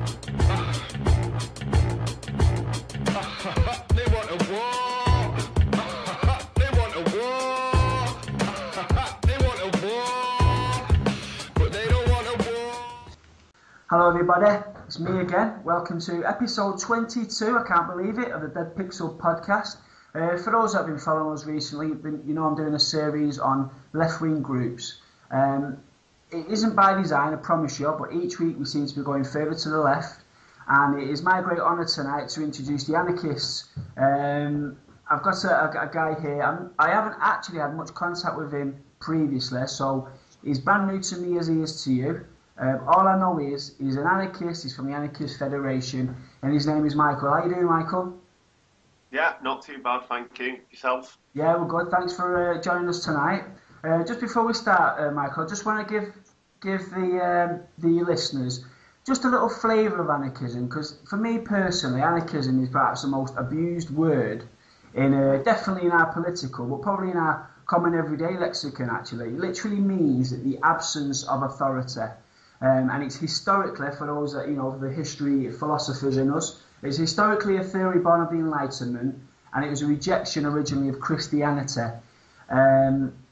They want a war. They want a war. They want a war. But they don't want a war. Hello everybody, it's me again. Welcome to episode 22, I can't believe it, of the Dead Pixel podcast. For those that have been following us recently, you know I'm doing a series on left-wing groups. It isn't by design, I promise you, but each week we seem to be going further to the left. And it is my great honour tonight to introduce the Anarchists. I've got a guy here. I haven't actually had much contact with him previously, so he's brand new to me as he is to you. All I know is he's an anarchist, he's from the Anarchist Federation, and his name is Michael. How you doing, Michael? Yeah, not too bad, thank you. Yourself? Yeah, we're good. Thanks for joining us tonight. Just before we start, Michael, I just want to give the listeners just a little flavour of anarchism, because for me personally, anarchism is perhaps the most abused word in definitely in our political, but probably in our common everyday lexicon. Actually, it literally means the absence of authority, and it's historically, for those that the history philosophers in us, it's historically a theory born of the Enlightenment, and it was a rejection originally of Christianity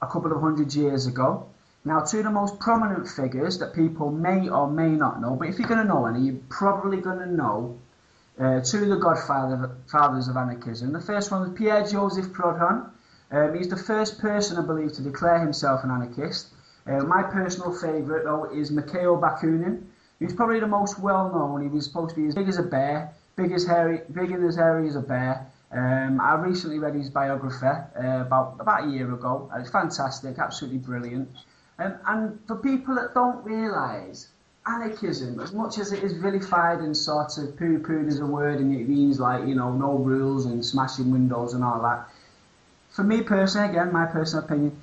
a couple of hundred years ago. Now, two of the most prominent figures that people may or may not know, but if you're going to know any, you're probably going to know two of the godfathers of anarchism. The first one was Pierre-Joseph Proudhon. He's the first person, I believe, to declare himself an anarchist. My personal favourite, though, is Mikhail Bakunin. He's probably the most well-known. He was supposed to be as big as a bear, big and as hairy as a bear. I recently read his biography about a year ago. It's fantastic, absolutely brilliant. And for people that don't realise, anarchism, as much as it is vilified and sort of poo-pooed as a word, and it means like, no rules and smashing windows and all that, for me personally, again, my personal opinion,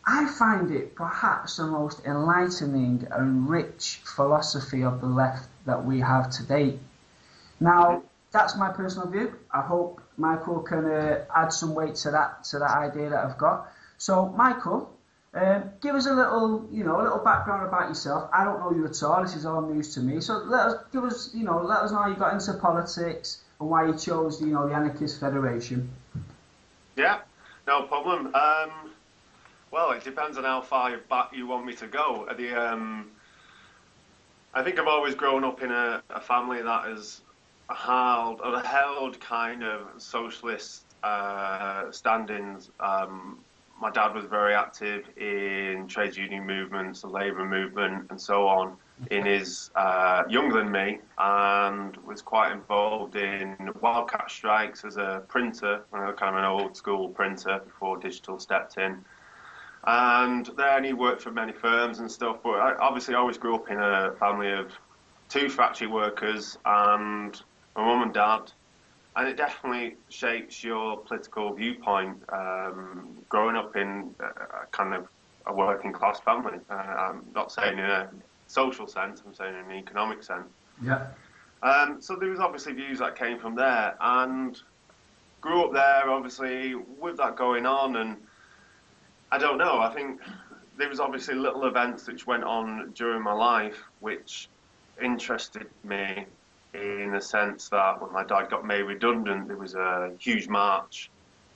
I find it perhaps the most enlightening and rich philosophy of the left that we have to date. Now, that's my personal view. I hope Michael can add some weight to that idea that I've got. So, Michael, give us a little background about yourself. I don't know you at all. This is all news to me. So let us know how you got into politics and why you chose, the Anarchist Federation. Yeah, no problem. Well, it depends on how far back you want me to go. I think I've always grown up in a family that has held kind of socialist standings. My dad was very active in trade union movements, the labour movement, and so on. In his younger than me, and was quite involved in wildcat strikes as a printer, kind of an old school printer before digital stepped in. And then he worked for many firms and stuff. But I obviously always grew up in a family of two factory workers and my mum and dad. And it definitely shapes your political viewpoint, growing up in kind of a working class family. I'm not saying in a social sense, I'm saying in an economic sense. Yeah. So there was obviously views that came from there, and grew up there, obviously, with that going on. And I don't know, I think there was obviously little events which went on during my life which interested me, in the sense that when my dad got made redundant, there was a huge march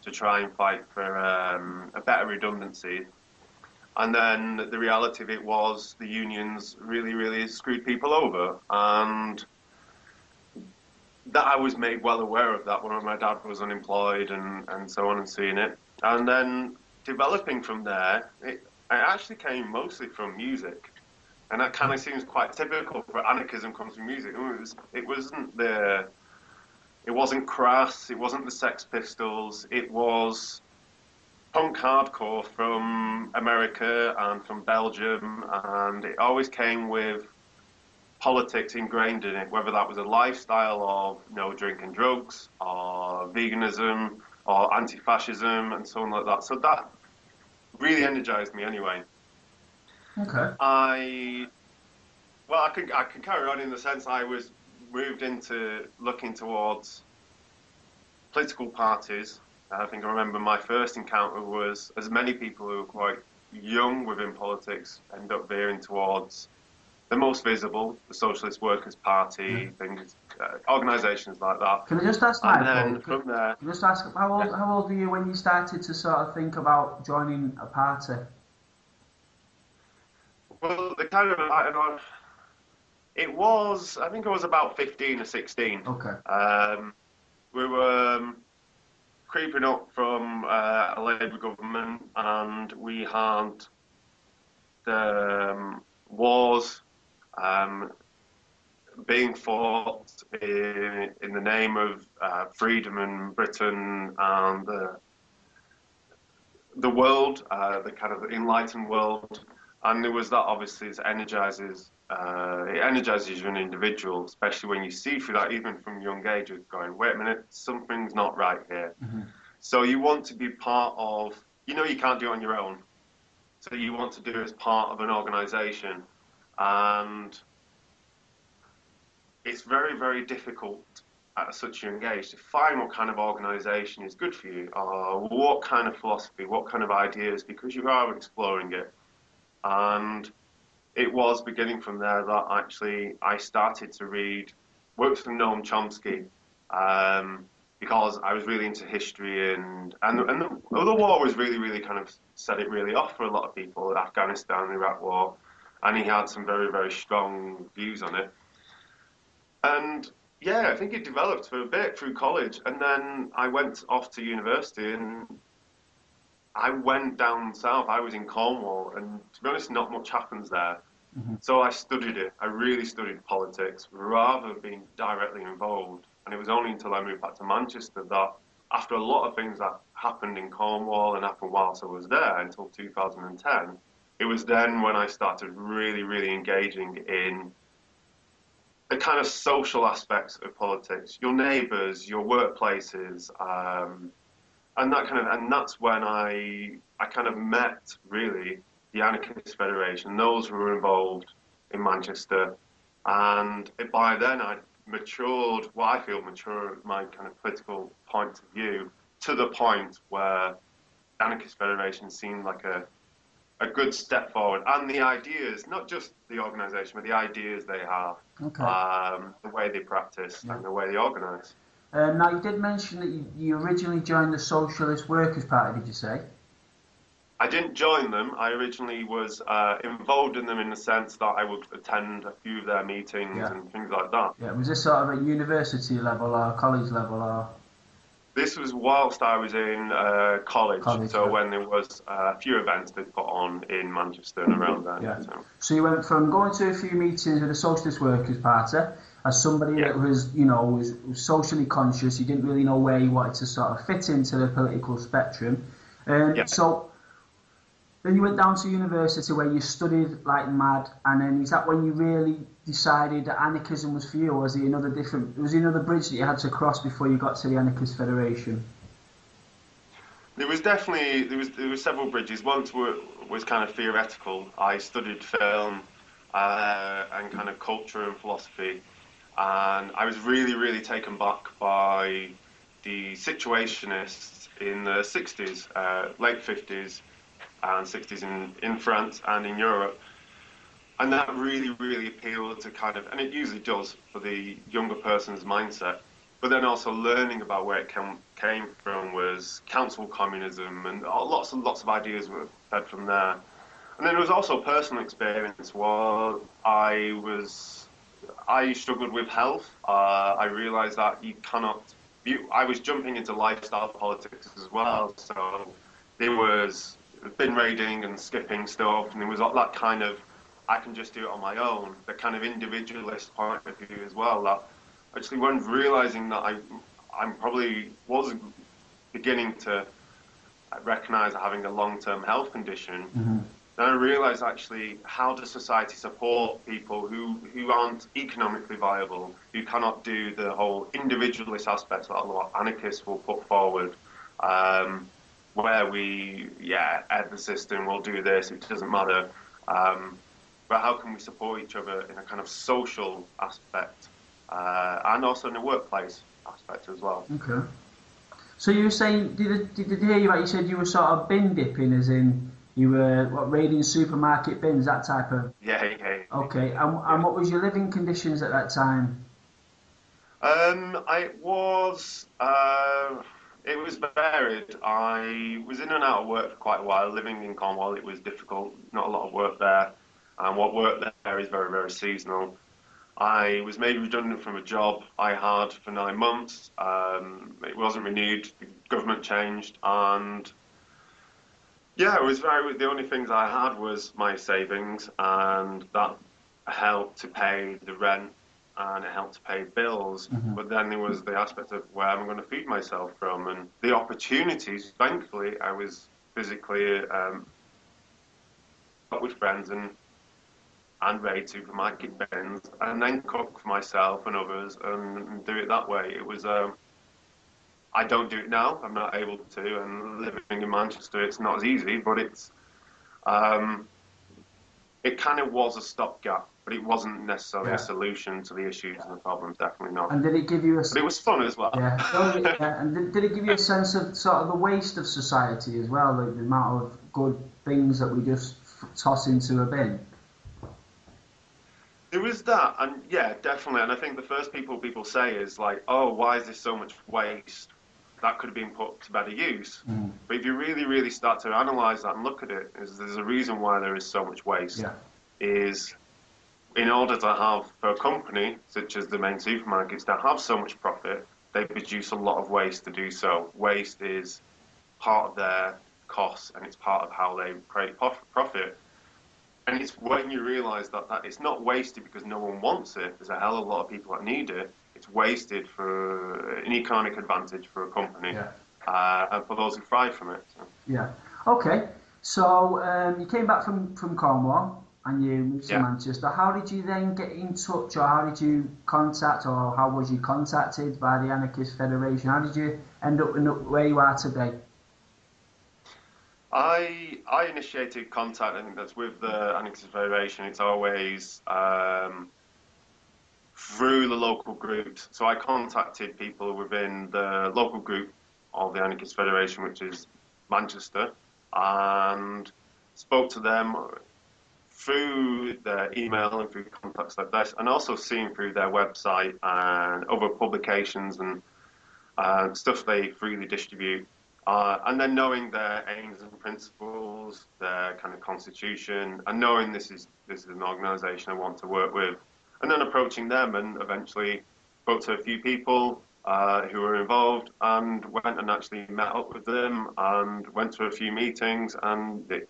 to try and fight for a better redundancy. And then the reality of it was the unions really, really screwed people over. And that I was made well aware of that when my dad was unemployed and so on, and seeing it. And then developing from there, it actually came mostly from music. And that kind of seems quite typical for anarchism comes from music. It wasn't Crass, it wasn't the Sex Pistols, it was punk hardcore from America and from Belgium, and it always came with politics ingrained in it, whether that was a lifestyle of no drinking drugs, or veganism, or anti-fascism, and so on like that. So that really energized me anyway. Okay. I can carry on in the sense I was moved into looking towards political parties. I think I remember my first encounter was, as many people who were quite young within politics end up veering towards the most visible, the Socialist Workers' Party, things, organisations like that. Can I just ask, And Michael? then from there, Can I just ask, how old were you when you started to sort of think about joining a party? well, the kind of, I don't know, it was, I think I was about 15 or 16. Okay. We were creeping up from a Labour government, and we had the wars being fought in the name of freedom in Britain and the world, the kind of enlightened world. And there was that, obviously, it energizes you as an individual, especially when you see through that, even from young age, going, wait a minute, something's not right here. Mm-hmm. So you want to be part of, you can't do it on your own. So you want to do it as part of an organization. And it's very, very difficult at such a young age to find what kind of organization is good for you, or what kind of philosophy, what kind of ideas, because you are exploring it. And it was beginning from there that actually I started to read works from Noam Chomsky, because I was really into history, and the war was really, really kind of set it really off for a lot of people, Afghanistan, the Iraq War, and he had some very, very strong views on it. And yeah, I think it developed for a bit through college, and then I went off to university, and I went down south. I was in Cornwall, and to be honest, not much happens there. Mm-hmm. So I studied it. I really studied politics rather than being directly involved. And it was only until I moved back to Manchester that, after a lot of things that happened in Cornwall and happened whilst I was there until 2010, it was then when I started really, really engaging in the kind of social aspects of politics, your neighbours, your workplaces, and that's when I kind of met really the Anarchist Federation, those who were involved in Manchester, and by then I'd matured, what I feel mature, my kind of political point of view, to the point where the Anarchist Federation seemed like a good step forward, and the ideas, not just the organisation, but the ideas they have, the way they practice, and the way they organise. Now, you did mention that you originally joined the Socialist Workers' Party, did you say? I didn't join them. I originally was involved in them in the sense that I would attend a few of their meetings and things like that. Yeah, was this sort of at university level or college level, or...? This was whilst I was in college, so when there was a few events they put on in Manchester and around there. Yeah. So you went from going to a few meetings with the Socialist Workers' Party as somebody that was, was socially conscious. You didn't really know where you wanted to sort of fit into the political spectrum. So then you went down to university where you studied like mad, and then is that when you really decided that anarchism was for you, or was there another bridge that you had to cross before you got to the Anarchist Federation? There was definitely there was several bridges. One was kind of theoretical. I studied film and kind of culture and philosophy, and I was really, really taken back by the situationists in the 60s, late 50s and 60s in France and in Europe. And that really, really appealed to kind of, and it usually does for the younger person's mindset, but then also learning about where it came from was council communism, and lots and lots of ideas were fed from there. And then there was also personal experience where I struggled with health. I realized that I was jumping into lifestyle politics as well, so there was bin raiding and skipping stuff, and there was that kind of, I can just do it on my own, the kind of individualist point of view as well, that actually when realizing that I probably was beginning to recognize having a long-term health condition, then I realized actually, how does society support people who aren't economically viable, who cannot do the whole individualist aspects that a lot of anarchists will put forward, where we, ed the system, we'll do this, it doesn't matter. But how can we support each other in a kind of social aspect, and also in a workplace aspect as well? Okay. So you were saying, did I hear you right? You said you were sort of bin dipping, as in You were what, raiding supermarket bins, that type of. Yeah. Okay, and what was your living conditions at that time? It was varied. I was in and out of work for quite a while. Living in Cornwall, it was difficult. Not a lot of work there, and what work there is very, very seasonal. I was made redundant from a job I had for 9 months. It wasn't renewed. The government changed, and yeah, it was very. The only things I had was my savings, and that helped to pay the rent and it helped to pay bills. Mm-hmm. But then there was the aspect of where I'm going to feed myself from and the opportunities. Thankfully, I was physically with friends and raid supermarket bins and then cook for myself and others and do it that way. It was. I don't do it now. I'm not able to. And living in Manchester, it's not as easy, but it's. It kind of was a stopgap, but it wasn't necessarily a solution to the issues and the problems. Definitely not. And did it give you a? But it was fun as well. Yeah. Oh, yeah. And did it give you a sense of sort of the waste of society as well, like the amount of good things that we just toss into a bin? There was that, and yeah, definitely. And I think the first people say is like, "Oh, why is there so much waste? That could have been put to better use." Mm. But if you really, really start to analyse that and look at it, there's a reason why there is so much waste. Yeah. Is in order to have, for a company such as the main supermarkets, to have so much profit, they produce a lot of waste to do so. Waste is part of their costs, and it's part of how they create profit. And it's when you realise that it's not wasted because no one wants it. There's a hell of a lot of people that need it. It's wasted for an economic advantage for a company, and for those who thrive from it. So. Yeah. Okay. So you came back from Cornwall and you moved to Manchester. How did you then get in touch, or how did you contact, or how was you contacted by the Anarchist Federation? How did you end up where you are today? I initiated contact. I think that's with the Anarchist Federation. It's always through the local groups. So I contacted people within the local group of the Anarchist Federation, which is Manchester, and spoke to them through their email and through contacts like this, and also seeing through their website and other publications and stuff they freely distribute. And then knowing their aims and principles, their kind of constitution, and knowing this is an organisation I want to work with, and then approaching them, and eventually spoke to a few people who were involved, and went and actually met up with them, and went to a few meetings, and it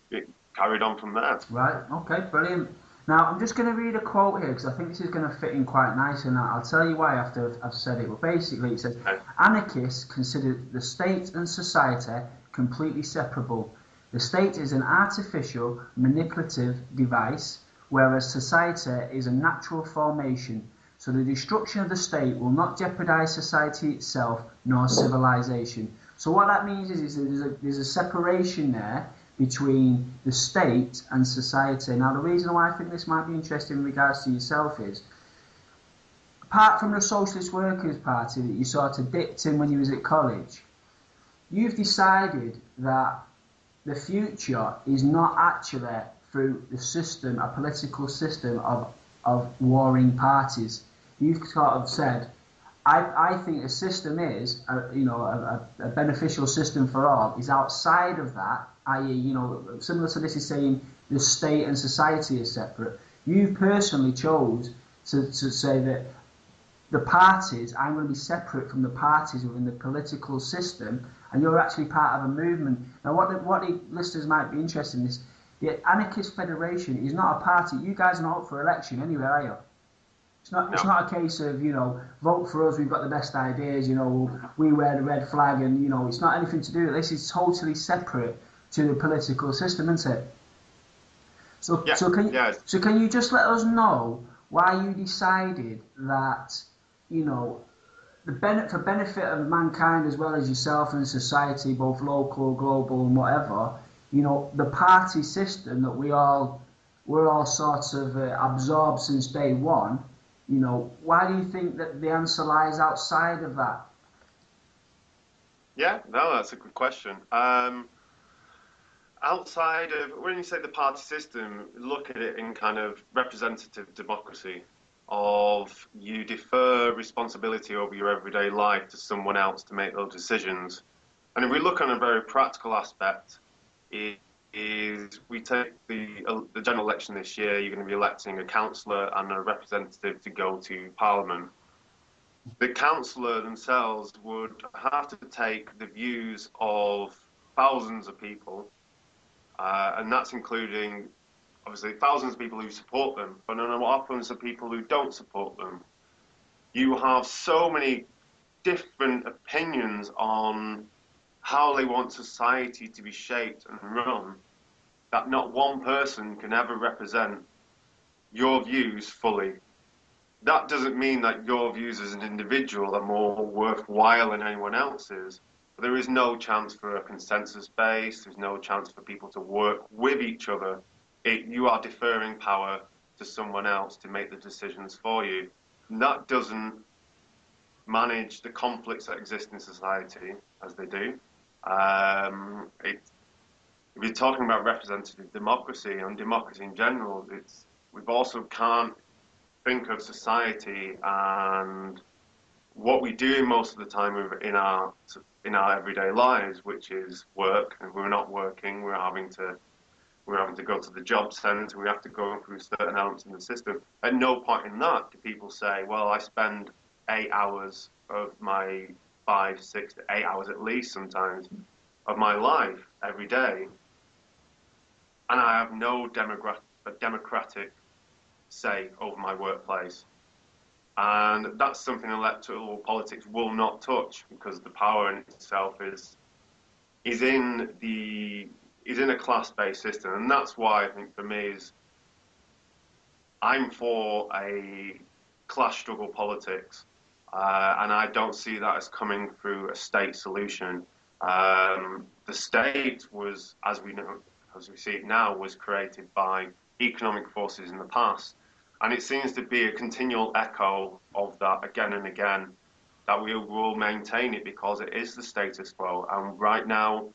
carried on from there. Right. Okay. Brilliant. Now I'm just going to read a quote here because I think this is going to fit in quite nice, and I'll tell you why after I've said it. But basically, it says anarchists consider the state and society completely separable. The state is an artificial, manipulative device, whereas society is a natural formation. So the destruction of the state will not jeopardize society itself nor civilization. So what that means is there's a separation there between the state and society. Now, the reason why I think this might be interesting in regards to yourself is, apart from the Socialist Workers' Party that you sort of dipped in when you was at college, you've decided that the future is not actually through the system, a political system of warring parties. You've sort of said, I think the system is, a beneficial system for all, is outside of that, i.e., similar to this is saying the state and society is separate. You personally chose to say that the parties, I'm going to be separate from the parties within the political system, and you're actually part of a movement. Now, what the listeners might be interested in is, the Anarchist Federation is not a party. You guys are not up for election anyway, are you? It's not. No. It's not a case of vote for us. We've got the best ideas. We wear the red flag, and it's not anything to do with this. It's totally separate to the political system, isn't it? So can you just let us know why you decided that for benefit of mankind as well as yourself and society, both local, global, and whatever, the party system that we're all sort of absorbed since day one. Why do you think that the answer lies outside of that? Yeah, no, that's a good question. outside of, when you say the party system, look at it in kind of representative democracy, of you defer responsibility over your everyday life to someone else to make those decisions. And if we look on a very practical aspect, is we take the general election this year, you're going to be electing a councillor and a representative to go to Parliament. The councillor themselves would have to take the views of thousands of people, and that's including, obviously, thousands of people who support them, but then what happens to people who don't support them? You have so many different opinions on how they want society to be shaped and run, that not one person can ever represent your views fully. That doesn't mean that your views as an individual are more worthwhile than anyone else's. But there is no chance for a consensus base. There's no chance for people to work with each other. You are deferring power to someone else to make the decisions for you. And that doesn't manage the conflicts that exist in society as they do. If you're talking about representative democracy and democracy in general, we've also can't think of society and what we do most of the time in our everyday lives, which is work. And if we're not working, we're having to go to the job centre, we have to go through certain elements in the system. At no point in that do people say, well, I spend 8 hours of my 5, 6 to 8 hours at least sometimes of my life every day, and I have no democratic say over my workplace. And that's something electoral politics will not touch, because the power in itself is in a class-based system. And that's why I think for me I'm for a class struggle politics, and I don't see that as coming through a state solution. The state was, as we see it now, was created by economic forces in the past. And it seems to be a continual echo of that again and again, that we will maintain it because it is the status quo. And right now,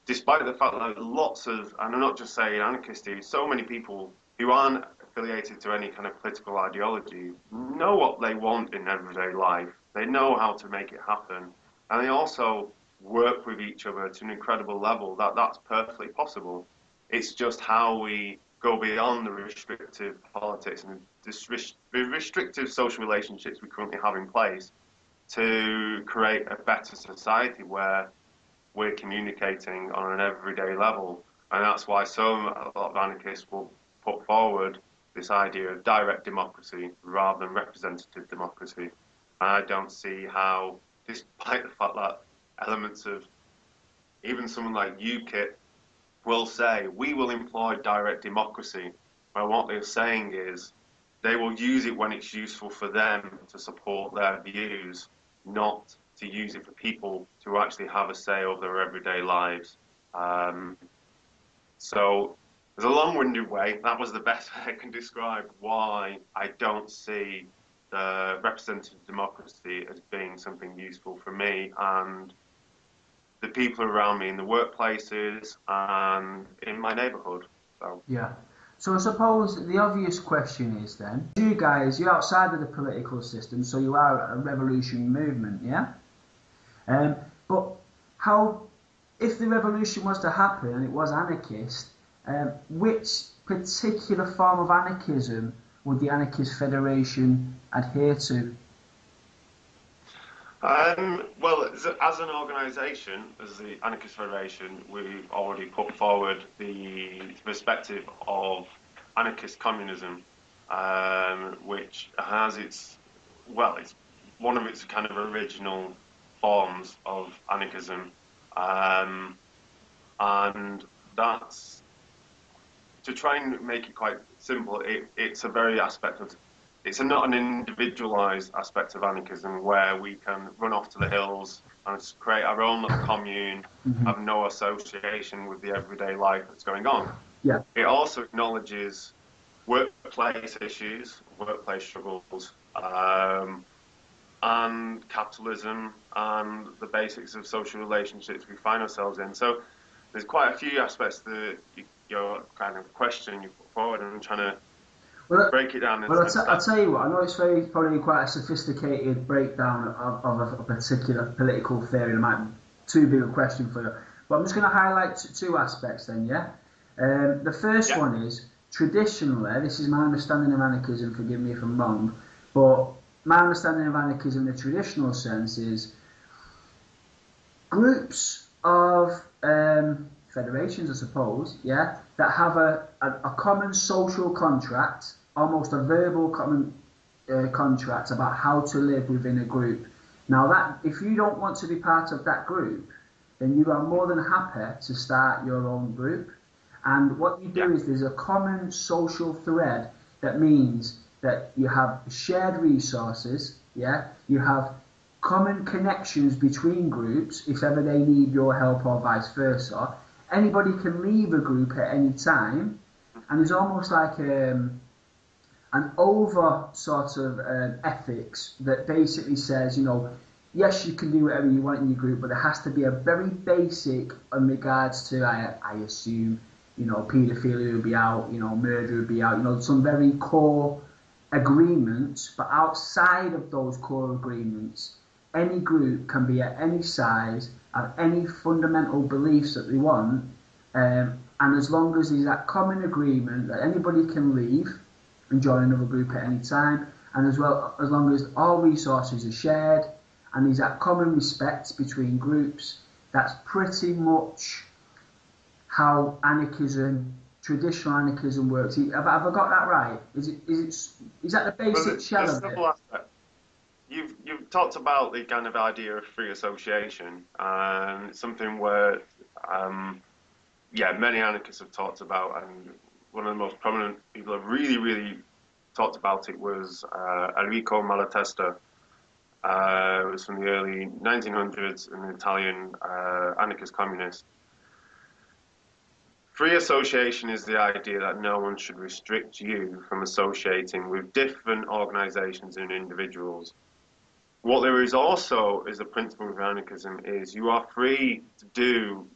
despite the fact that lots of, and I'm not just saying anarchists, so many people who aren't affiliated to any kind of political ideology know what they want in everyday life. They know how to make it happen. And they also work with each other to an incredible level that's perfectly possible. It's just how we go beyond the restrictive politics and the restrictive social relationships we currently have in place to create a better society where we're communicating on an everyday level. And that's why a lot of anarchists will put forward this idea of direct democracy rather than representative democracy. And I don't see how, despite the fact that elements of even someone like UKIP will say, we will employ direct democracy. Well, what they're saying is they will use it when it's useful for them to support their views, not to use it for people to actually have a say over their everyday lives. So there's a long-winded way. That was the best way I can describe why I don't see the representative democracy as being something useful for me and the people around me in the workplaces and in my neighbourhood. So. Yeah. So I suppose the obvious question is then, you're outside of the political system, so you are a revolution movement, yeah? But if the revolution was to happen and it was anarchist, which particular form of anarchism would the Anarchist Federation adhere to? Well, as an organisation, as the Anarchist Federation, we've already put forward the perspective of anarchist communism, which has it's one of its kind of original forms of anarchism, and that's, to try and make it quite simple, it's a very aspect of, it's not an individualised aspect of anarchism where we can run off to the hills and create our own little commune, have no association with the everyday life that's going on. Yeah. It also acknowledges workplace issues, workplace struggles, and capitalism and the basics of social relationships we find ourselves in. So there's quite a few aspects to your kind of question you put forward, and I'm trying to break it down. Well, I'll tell you what, I know it's probably quite a sophisticated breakdown of a particular political theory, and it might be too big a question for you. But I'm just going to highlight two aspects then, yeah? The first one is, traditionally, this is my understanding of anarchism, forgive me if I'm wrong, but my understanding of anarchism in the traditional sense is groups of federations, I suppose, yeah, that have a common social contract, almost a verbal common contract about how to live within a group. Now, that if you don't want to be part of that group, then you are more than happy to start your own group. And what you do is there's a common social thread that means that you have shared resources, yeah, you have common connections between groups if ever they need your help or vice versa. Anybody can leave a group at any time, and there's almost like an over sort of ethics that basically says, you know, yes, you can do whatever you want in your group, but there has to be a very basic in regards to, I assume, you know, paedophilia would be out, you know, murder would be out, you know, some very core agreements. But outside of those core agreements, any group can be at any size, have any fundamental beliefs that they want, and as long as there's that common agreement that anybody can leave and join another group at any time, and as long as all resources are shared, and there's that common respect between groups, that's pretty much how anarchism, traditional anarchism works. Have I got that right? Is that the basic shell of it? You've talked about the kind of idea of free association, and something where, many anarchists have talked about, and one of the most prominent people have really talked about it was Enrico Malatesta. It was from the early 1900s, an Italian anarchist communist. Free association is the idea that no one should restrict you from associating with different organizations and individuals. What there is also is the principle of anarchism is you are free to do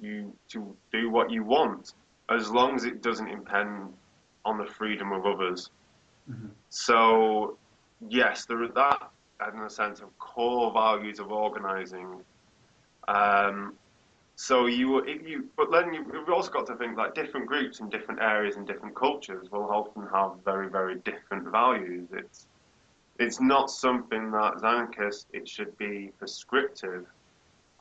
what you want, as long as it doesn't impede on the freedom of others. Mm-hmm. So yes, there is that in a sense of core values of organizing. But then you've also got to think that different groups in different areas and different cultures will often have very different values. It's not something that as anarchists it should be prescriptive.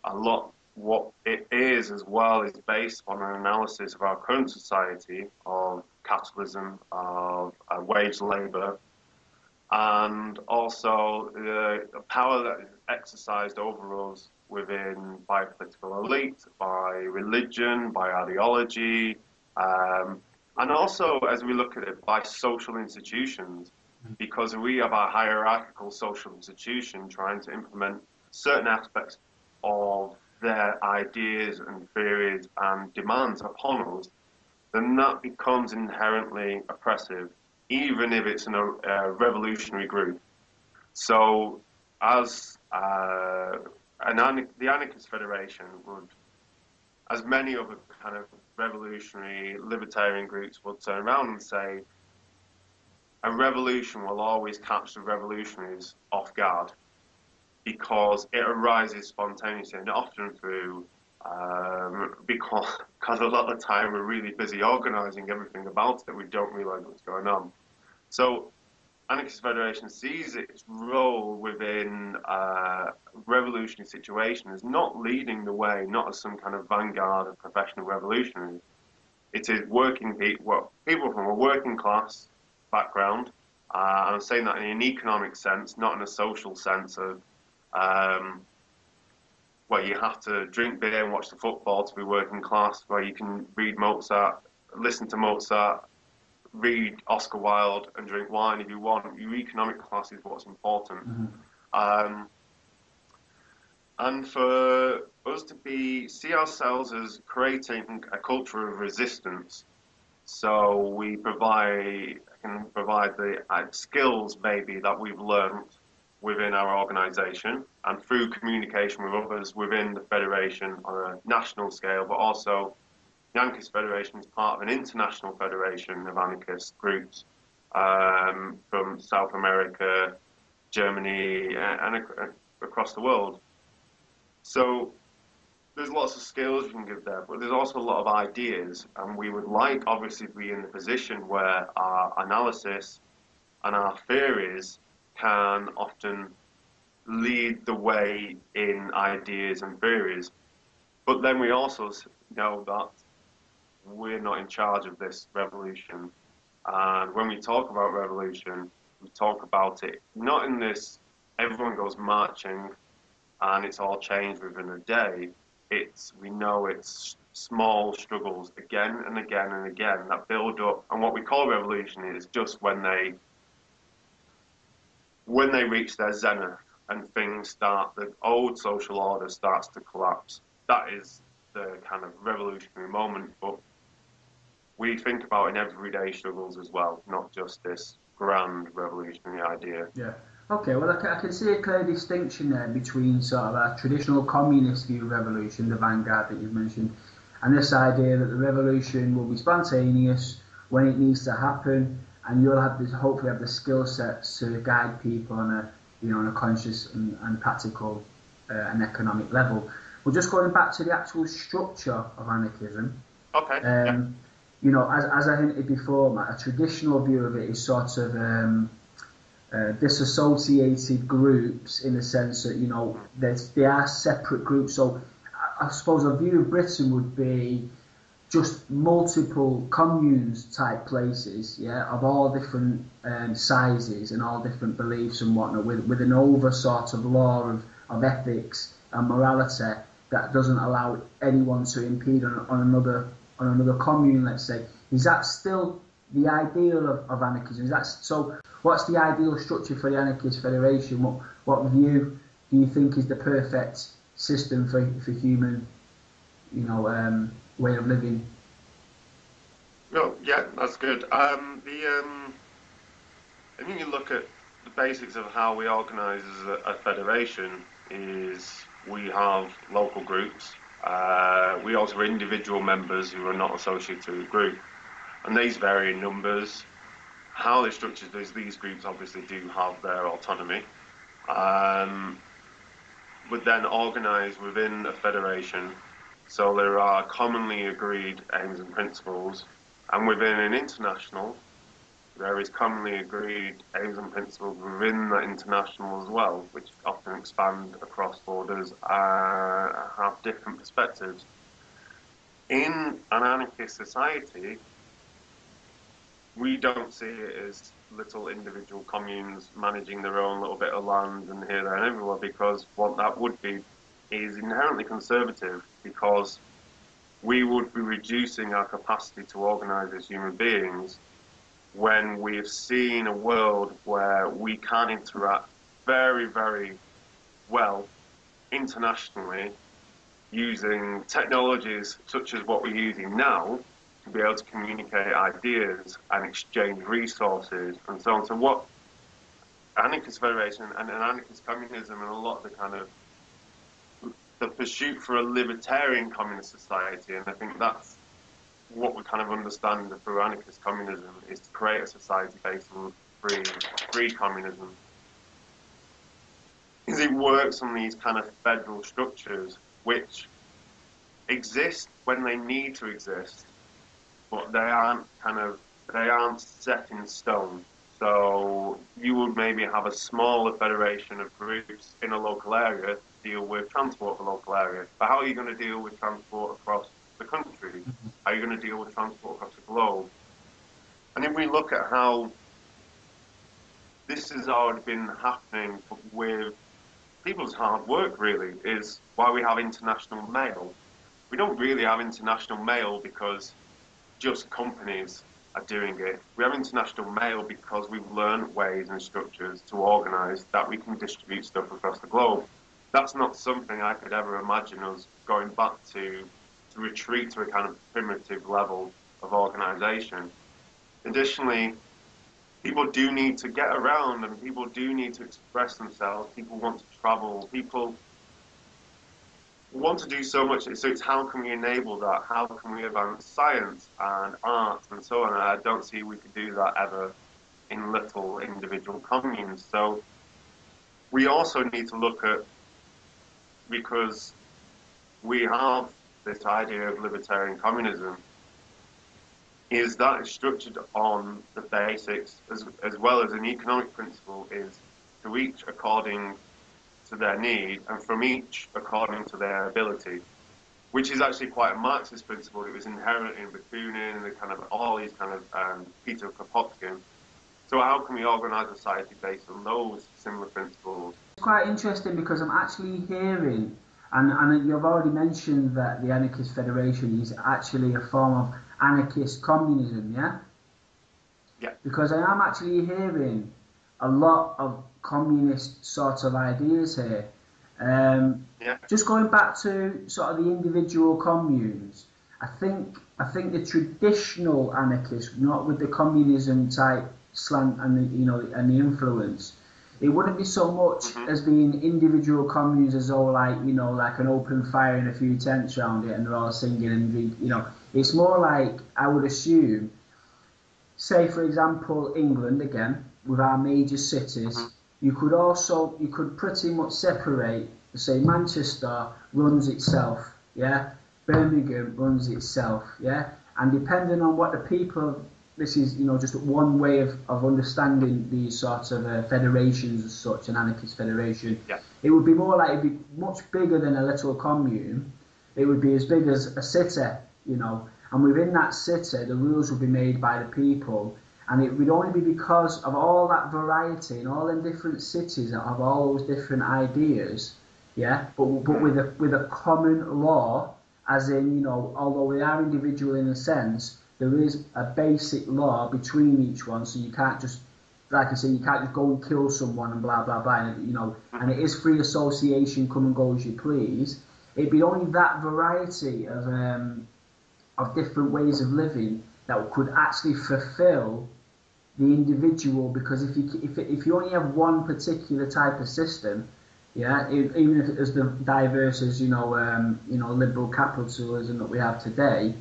A lot what it is as well is based on an analysis of our current society of capitalism, of wage labour, and also the power that is exercised over us by political elite, by religion, by ideology, and also, as we look at it, by social institutions, because we have a hierarchical social institution trying to implement certain aspects of their ideas and theories and demands upon us, then that becomes inherently oppressive, even if it's a revolutionary group. So, as the Anarchist Federation would, as many other kind of revolutionary libertarian groups would turn around and say, a revolution will always catch the revolutionaries off guard because it arises spontaneously and often through because a lot of the time we're really busy organising everything about it, we don't realise what's going on. So Anarchist Federation sees its role within a revolutionary situation as not leading the way, not as some kind of vanguard of professional revolutionaries. It is working people from a working class background, and I'm saying that in an economic sense, not in a social sense of where you have to drink beer and watch the football to be working class, where you can read Mozart, listen to Mozart, read Oscar Wilde and drink wine if you want. Your economic class is what's important. Mm-hmm. And for us to see ourselves as creating a culture of resistance, so we can provide the skills maybe that we've learned within our organisation and through communication with others within the Federation on a national scale, but also The Anarchist Federation is part of an international federation of anarchist groups from South America, Germany, and across the world. So there's lots of skills you can give there, but there's also a lot of ideas, and we would like, obviously, to be in the position where our analysis and our theories can often lead the way in ideas and theories. But then we also know that we're not in charge of this revolution. And when we talk about revolution, we talk about it not in this, everyone goes marching and it's all changed within a day. We know it's small struggles again and again and again that build up. And what we call revolution is just when they reach their zenith and the old social order starts to collapse. That is the kind of revolutionary moment. But we think about in everyday struggles as well, not just this grand revolutionary idea. Yeah. Okay, well, I can see a clear distinction there between sort of a traditional communist view of revolution, the vanguard that you've mentioned, and this idea that the revolution will be spontaneous when it needs to happen, and you'll hopefully have the skill sets to guide people on a conscious and practical and economic level. Well, just going back to the actual structure of anarchism. Okay. As I hinted before, Matt, a traditional view of it is sort of disassociated groups in the sense that, they are separate groups. So I suppose a view of Britain would be just multiple communes type places, of all different sizes and all different beliefs and whatnot, with an over sort of law of ethics and morality that doesn't allow anyone to impede on another commune, let's say. Is that still the ideal of anarchism? So what's the ideal structure for the Anarchist Federation? What view do you think is the perfect system for human, way of living? No, yeah, that's good. I think you look at the basics of how we organise as a federation is we have local groups. We also have individual members who are not associated to a group, and these vary in numbers. How they're structured is these groups obviously do have their autonomy, but then organised within a federation. So there are commonly agreed aims and principles, and within an international, there is commonly agreed aims and principles within that international as well, which often expand across borders and have different perspectives. In an anarchist society, we don't see it as little individual communes managing their own little bit of land and here, there and everywhere, because what that would be is inherently conservative, because we would be reducing our capacity to organise as human beings when we've seen a world where we can interact very, very well internationally using technologies such as what we're using now to be able to communicate ideas and exchange resources and so on. So what Anarchist Federation and Anarchist Communism and a lot of the kind of the pursuit for a libertarian communist society, and I think that's what we kind of understand through anarchist communism, is to create a society based on free communism. Is it works on these kind of federal structures which exist when they need to exist, but they aren't set in stone. So you would maybe have a smaller federation of groups in a local area to deal with transport for the local area. But how are you going to deal with transport across the country? How are you going to deal with transport across the globe? And if we look at how this has already been happening with people's hard work, really, is why we have international mail. We don't really have international mail because just companies are doing it. We have international mail because we've learned ways and structures to organise that we can distribute stuff across the globe. That's not something I could ever imagine us going back to retreat to a kind of primitive level of organisation. Additionally, people do need to get around and people do need to express themselves. People want to travel. want to do so much. So it's how can we enable that? How can we advance science and art and so on? And I don't see we could do that ever in little individual communes. So we also need to look at, because we have this idea of libertarian communism, is that it's structured on the basics as well as an economic principle, is to each according to their need and from each according to their ability, which is actually quite a Marxist principle. It was inherent in Bakunin and the kind of all these kind of Peter Kropotkin. So how can we organise a society based on those similar principles? It's quite interesting because I'm actually hearing, and you've already mentioned that the Anarchist Federation is actually a form of anarchist communism, yeah? Yeah. Because I am actually hearing a lot of communist sort of ideas here. Just going back to sort of the individual communes, I think the traditional anarchists, not with the communism type slant and the influence, it wouldn't be so much as being individual communes as all like an open fire and a few tents around it and they're all singing and drink, It's more like, I would assume, say for example England again with our major cities, you could pretty much separate. Say Manchester runs itself, yeah. Birmingham runs itself, yeah. And depending on what the people, this is just one way of understanding these sorts of federations as such, an anarchist federation. Yeah. It would be more like, it'd be much bigger than a little commune. It would be as big as a city, and within that city the rules would be made by the people. And it would only be because of all that variety in all them different cities that have all those different ideas, yeah. But with a common law, as in although they are individual in a sense, there is a basic law between each one. So you can't just, like I say, you can't just go and kill someone and blah blah blah. And it is free association, come and go as you please. It'd be only that variety of different ways of living that could actually fulfill the individual, because if you only have one particular type of system, yeah, even if it is the diverse as liberal capitalism that we have today,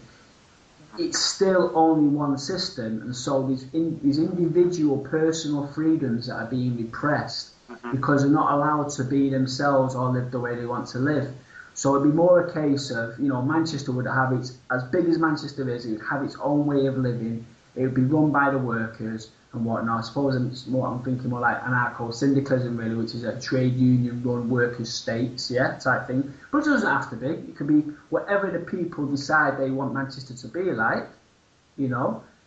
it's still only one system, and so these individual personal freedoms that are being repressed because they're not allowed to be themselves or live the way they want to live. So it'd be more a case of Manchester would have its, as big as Manchester is, it would have its own way of living. It would be run by the workers and whatnot. I suppose I'm thinking more like anarcho-syndicalism really, which is a trade union-run workers' states, yeah, type thing. But it doesn't have to be. It could be whatever the people decide they want Manchester to be like,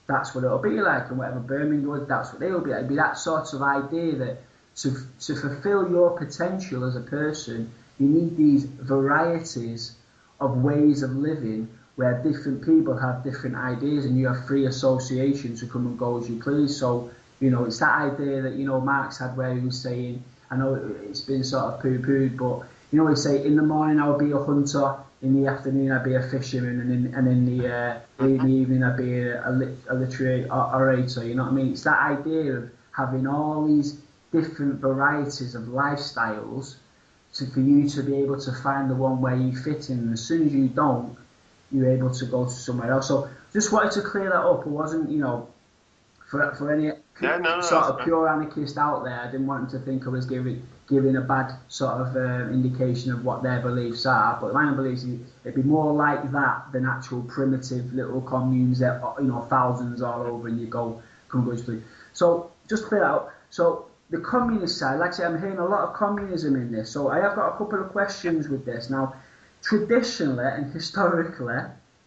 that's what it'll be like. And whatever Birmingham was, that's what they'll be like. It'd be that sort of idea that to fulfill your potential as a person, you need these varieties of ways of living where different people have different ideas and you have free association to come and go as you please. So, it's that idea that, Marx had where he was saying, I know it's been sort of poo-pooed, but, he'd say, in the morning I would be a hunter, in the afternoon I'd be a fisherman, and in the evening I'd be a literary orator, you know what I mean? It's that idea of having all these different varieties of lifestyles for you to be able to find the one where you fit in. And as soon as you don't, you're able to go to somewhere else. So just wanted to clear that up. It wasn't, for any sort of pure anarchist out there, I didn't want them to think I was giving a bad sort of indication of what their beliefs are. But my own beliefs, it'd be more like that than actual primitive little communes that, thousands all over and you come go to sleep. So just clear that up. So the communist side, like I say, I'm hearing a lot of communism in this. So I have got a couple of questions with this. Now, traditionally and historically,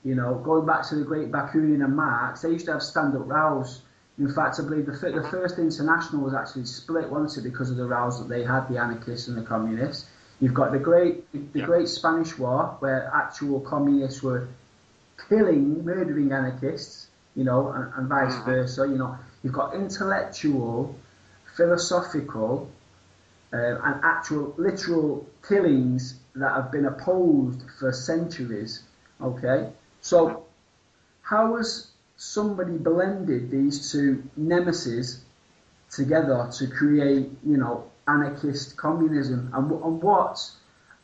going back to the great Bakunin and Marx, they used to have stand-up rows. In fact, I believe the first International was actually split, wasn't it, because of the rows that they had, the anarchists and the communists. You've got the great Spanish War, where actual communists were murdering anarchists, and vice versa. You've got intellectual, philosophical, and actual literal killings that have been opposed for centuries. Okay, so how has somebody blended these two nemesis together to create, anarchist communism, and what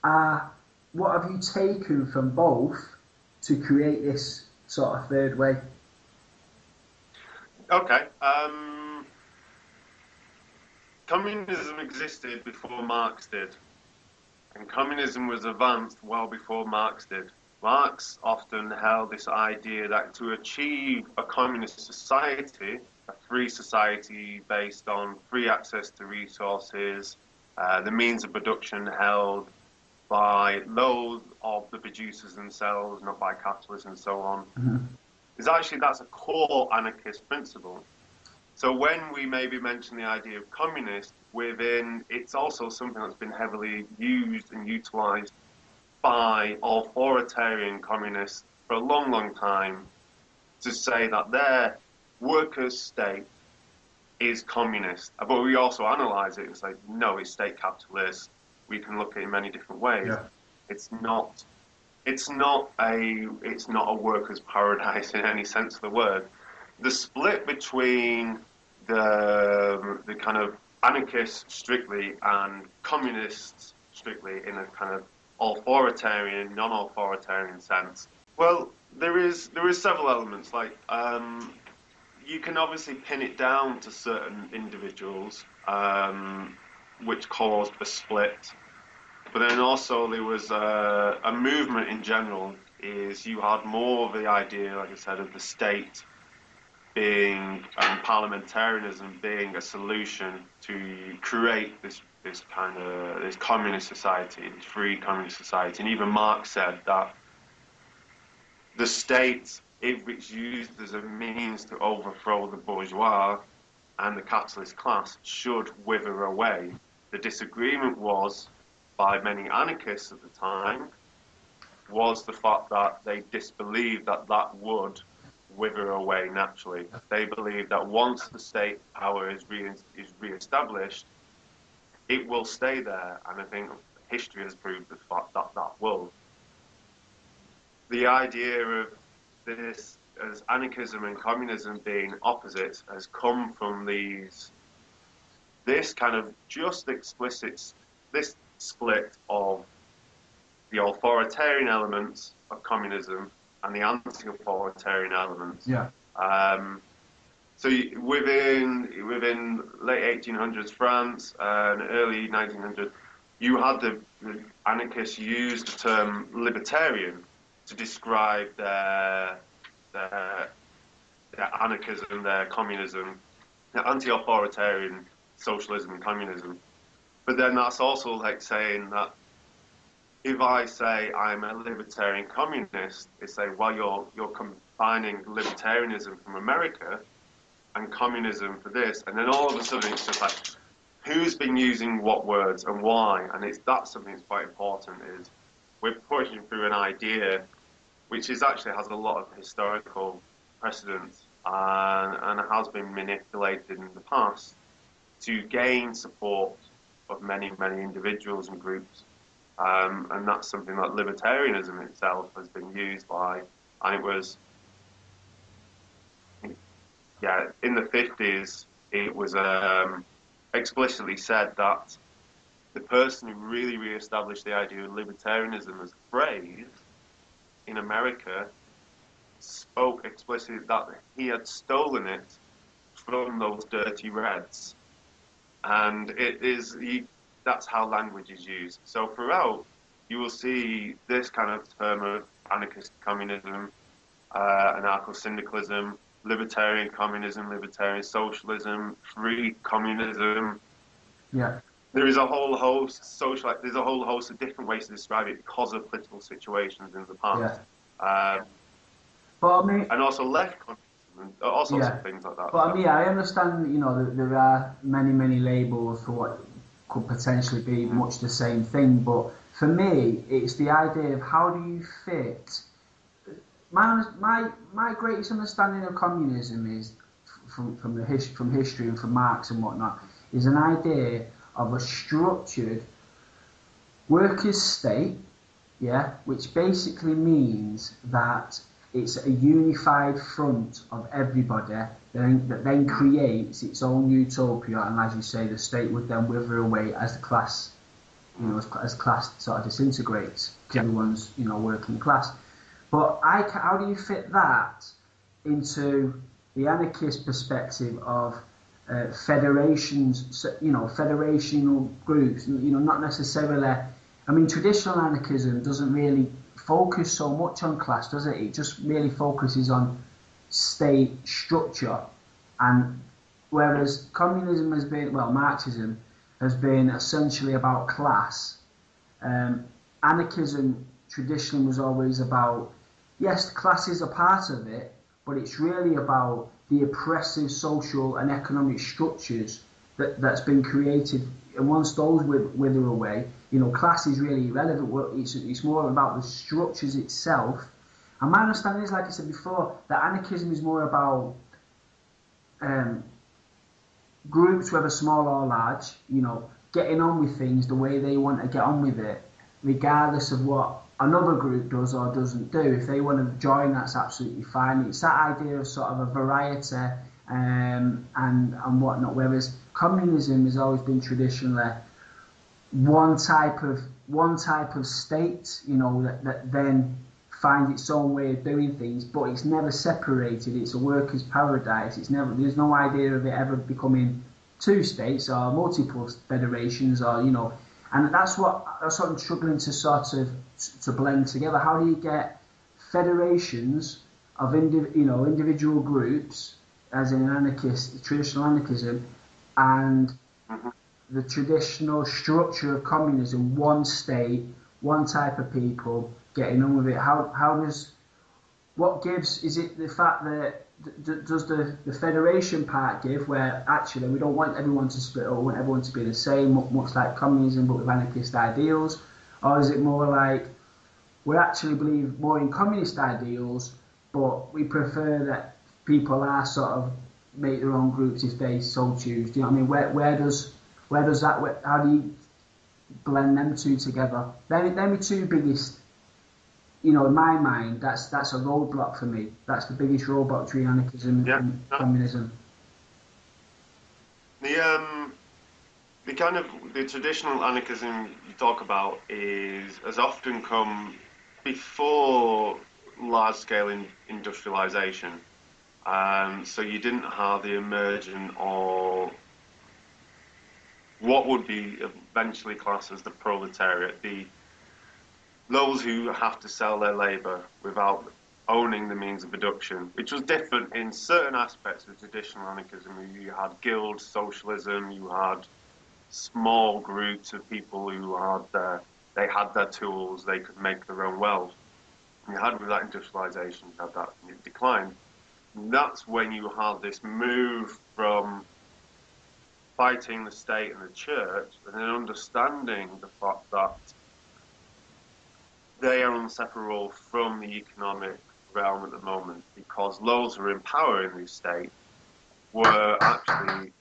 are what have you taken from both to create this sort of third way? Okay. Communism existed before Marx did, and communism was advanced well before Marx did. Marx often held this idea that to achieve a communist society, a free society based on free access to resources, the means of production held by those of the producers themselves, not by capitalists and so on, is actually that's a core anarchist principle. So when we maybe mention the idea of communist, within it's also something that's been heavily used and utilized by authoritarian communists for a long, long time to say that their workers' state is communist. But we also analyze it and say, no, it's state capitalist. We can look at it in many different ways. Yeah. It's not a workers' paradise in any sense of the word. The split between the kind of anarchists strictly and communists strictly in a kind of authoritarian, non-authoritarian sense. Well, there is several elements. Like you can obviously pin it down to certain individuals, which caused a split. But then also there was a movement in general. Is you had more of the idea, like I said, of the state being parliamentarianism being a solution to create this communist society, this free communist society. And even Marx said that the state, if it's used as a means to overthrow the bourgeois and the capitalist class, should wither away. The disagreement was, by many anarchists at the time, was the fact that they disbelieved that that would wither away naturally. They believe that once the state power is re-established, it will stay there, and I think history has proved the fact that that will. The idea of this as anarchism and communism being opposites has come from this kind of just explicit, this split of the authoritarian elements of communism and the anti-authoritarian elements. Yeah. So within late 1800s France and early 1900s, you had the anarchists use the term libertarian to describe their anarchism, their communism, their anti-authoritarian socialism and communism. But then that's also like saying that if I say I'm a libertarian communist, it's saying, well, you're combining libertarianism from America and communism for this, and then all of a sudden it's just like, who's been using what words and why? And that's something that's quite important, is we're pushing through an idea which actually has a lot of historical precedence and has been manipulated in the past to gain support of many, many individuals and groups. And that's something that libertarianism itself has been used by. And it was, in the 50s, it was explicitly said that the person who really re-established the idea of libertarianism as a phrase in America spoke explicitly that he had stolen it from those dirty Reds. And that's how language is used. So throughout, you will see this kind of term of anarchist communism, anarcho-syndicalism, libertarian communism, libertarian socialism, free communism. Yeah. There is a whole host there's a whole host of different ways to describe it because of political situations in the past. Yeah. But I mean, and also left communism, and all sorts of things like that. But I mean, I understand, there are many, many labels for what could potentially be much the same thing, but for me, it's the idea of how do you fit. My greatest understanding of communism is from history and from Marx and whatnot, is an idea of a structured workers' state, which basically means that it's a unified front of everybody that then creates its own utopia, and as you say, the state would then wither away as the class as class sort of disintegrates, because everyone's, working class. But how do you fit that into the anarchist perspective of federations, federational groups, not necessarily. I mean, traditional anarchism doesn't really focus so much on class, does it? It just really focuses on state structure, and whereas communism has been, Marxism has been essentially about class. Anarchism traditionally was always about, yes, class is a part of it, but it's really about the oppressive social and economic structures that's been created. And once those wither away, class is really irrelevant. It's more about the structures itself. And my understanding is, like I said before, that anarchism is more about groups, whether small or large, getting on with things the way they want to get on with it, regardless of what another group does or doesn't do. If they want to join, that's absolutely fine. It's that idea of sort of a variety and whatnot. Whereas communism has always been traditionally one type of state, that then finds its own way of doing things, but it's never separated. It's a workers' paradise. There's no idea of it ever becoming two states or multiple federations, or and that's what I'm struggling to sort of to blend together. How do you get federations of individual groups, as in traditional anarchism, and the traditional structure of communism, one state, one type of people getting on with it? What gives? Is it the fact that does the federation part give, where actually we don't want everyone to split up, we want everyone to be the same, much like communism but with anarchist ideals? Or is it more like we actually believe more in communist ideals, but we prefer that people are sort of make their own groups if they so choose? Do you know what I mean? Where does that, how do you blend them two together? They're my two biggest, in my mind, that's a roadblock for me. That's the biggest roadblock between anarchism and communism. The traditional anarchism you talk about has often come before large-scale industrialization. So you didn't have the emergence of what would be eventually classed as the proletariat, those who have to sell their labour without owning the means of production, which was different in certain aspects of traditional anarchism. You had guild socialism, you had small groups of people who had their tools, they could make their own wealth. And you had, with that industrialisation, you had that decline. And that's when you had this move from fighting the state and the church, and then understanding the fact that they are inseparable from the economic realm at the moment, because those who are in power in the state were actually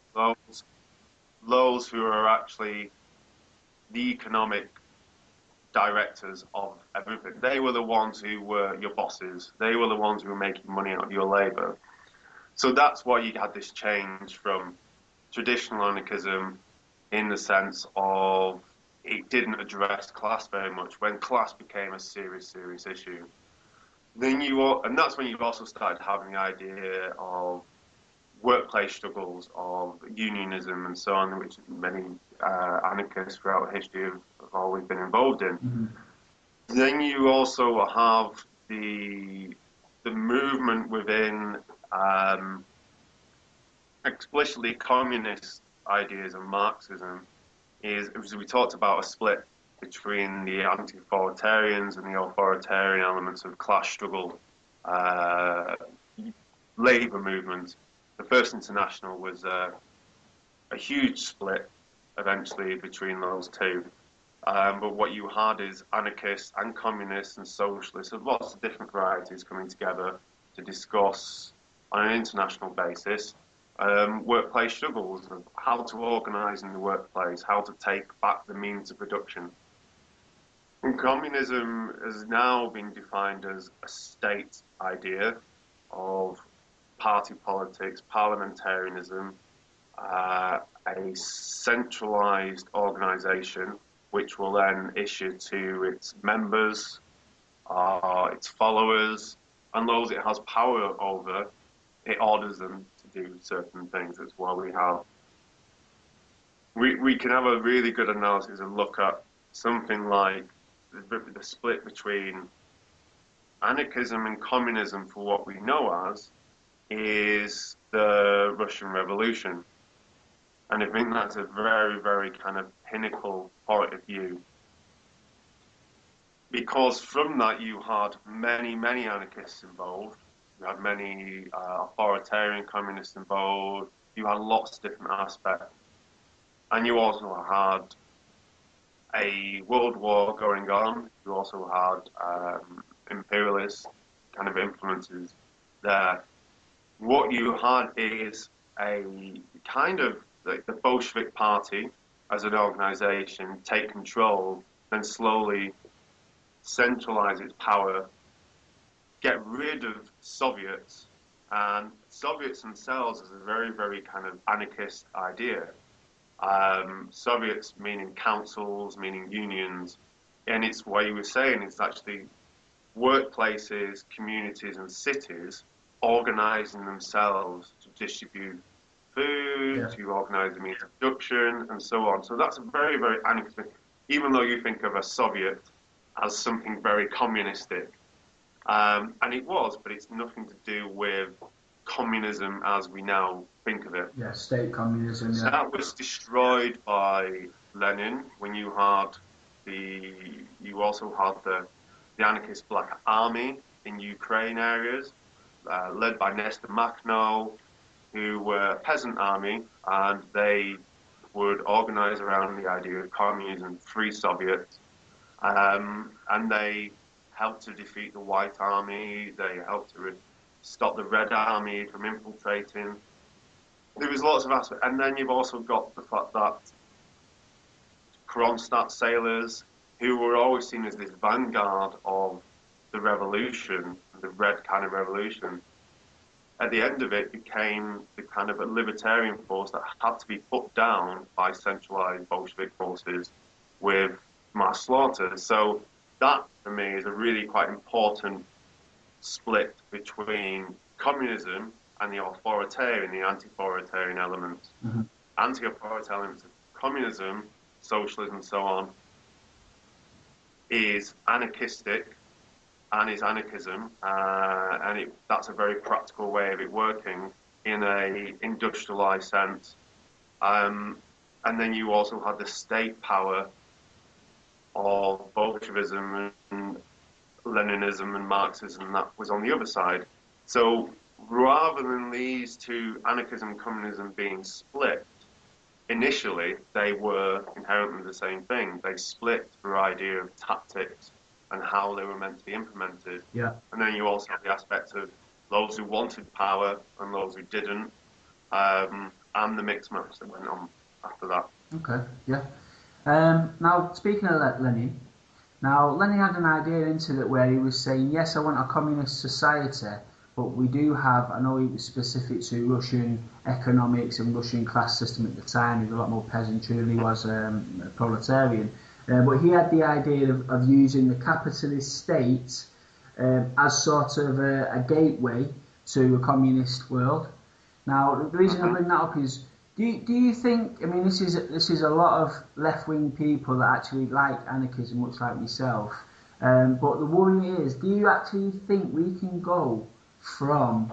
those who are actually the economic directors of everything. They were the ones who were your bosses. They were the ones who were making money out of your labour. So that's why you had this change from traditional anarchism, in the sense of it didn't address class very much, when class became a serious issue. And that's when you've also started having the idea of workplace struggles, of unionism and so on, which many anarchists throughout history have always been involved in. Mm-hmm. Then you also have the movement within explicitly communist ideas of Marxism, as we talked about, a split between the anti-authoritarians and the authoritarian elements of class struggle, labour movement. The first International was a huge split eventually between those two. But what you had is anarchists and communists and socialists of lots of different varieties coming together to discuss on an international basis workplace struggles, of how to organise in the workplace, how to take back the means of production. And communism has now been defined as a state idea of party politics, parliamentarianism, a centralised organisation which will then issue to its members, its followers, and those it has power over. It orders them to do certain things. That's why we can have a really good analysis and look at something like the split between anarchism and communism, for what we know as, is the Russian Revolution. And I think that's a very, very kind of pinnacle point of view. Because from that you had many, many anarchists involved. You had many authoritarian communists involved. You had lots of different aspects. And you also had a world war going on. You also had imperialist kind of influences there. What you had is a kind of like the Bolshevik Party as an organization take control and slowly centralize its power, get rid of Soviets, and Soviets themselves is a very, very kind of anarchist idea. Soviets meaning councils, meaning unions, and it's what you were saying, it's actually workplaces, communities and cities organizing themselves to distribute food, to organize the means of production and so on. So that's a very, very anarchist thing, even though you think of a Soviet as something very communistic. And it was, but it's nothing to do with communism as we now think of it. Yeah, state communism. So that was destroyed by Lenin when you also had the anarchist Black Army in Ukraine areas, led by Nestor Makhno, who were a peasant army, and they would organize around the idea of communism, free Soviets, and they helped to defeat the White Army, they helped to stop the Red Army from infiltrating. There was lots of aspects, and then you've also got the fact that Kronstadt sailors, who were always seen as this vanguard of the revolution, the red kind of revolution, at the end of it became the kind of a libertarian force that had to be put down by centralized Bolshevik forces with mass slaughter. So that, for me, is a really quite important split between communism and the authoritarian, the anti-authoritarian elements. Mm-hmm. Anti-authoritarian elements of communism, socialism, and so on, is anarchistic and is anarchism, and that's a very practical way of it working in a industrialized sense. And then you also had the state power of Bolshevism and Leninism and Marxism that was on the other side. So rather than these two, anarchism and communism, being split, initially they were inherently the same thing. They split the idea of tactics and how they were meant to be implemented. Yeah. And then you also have the aspect of those who wanted power and those who didn't, and the mixed match that went on after that. Okay, yeah. Now, speaking of Lenin, Lenin had an idea into it where he was saying, yes, I want a communist society, but we do have, I know it was specific to Russian economics and Russian class system at the time, he was a lot more peasantry than he was a proletarian, but he had the idea of using the capitalist state as sort of a gateway to a communist world. Now, the reason I bring that up is, do you think, I mean, this is a lot of left-wing people that actually like anarchism, much like myself, but the worry is, do you actually think we can go from,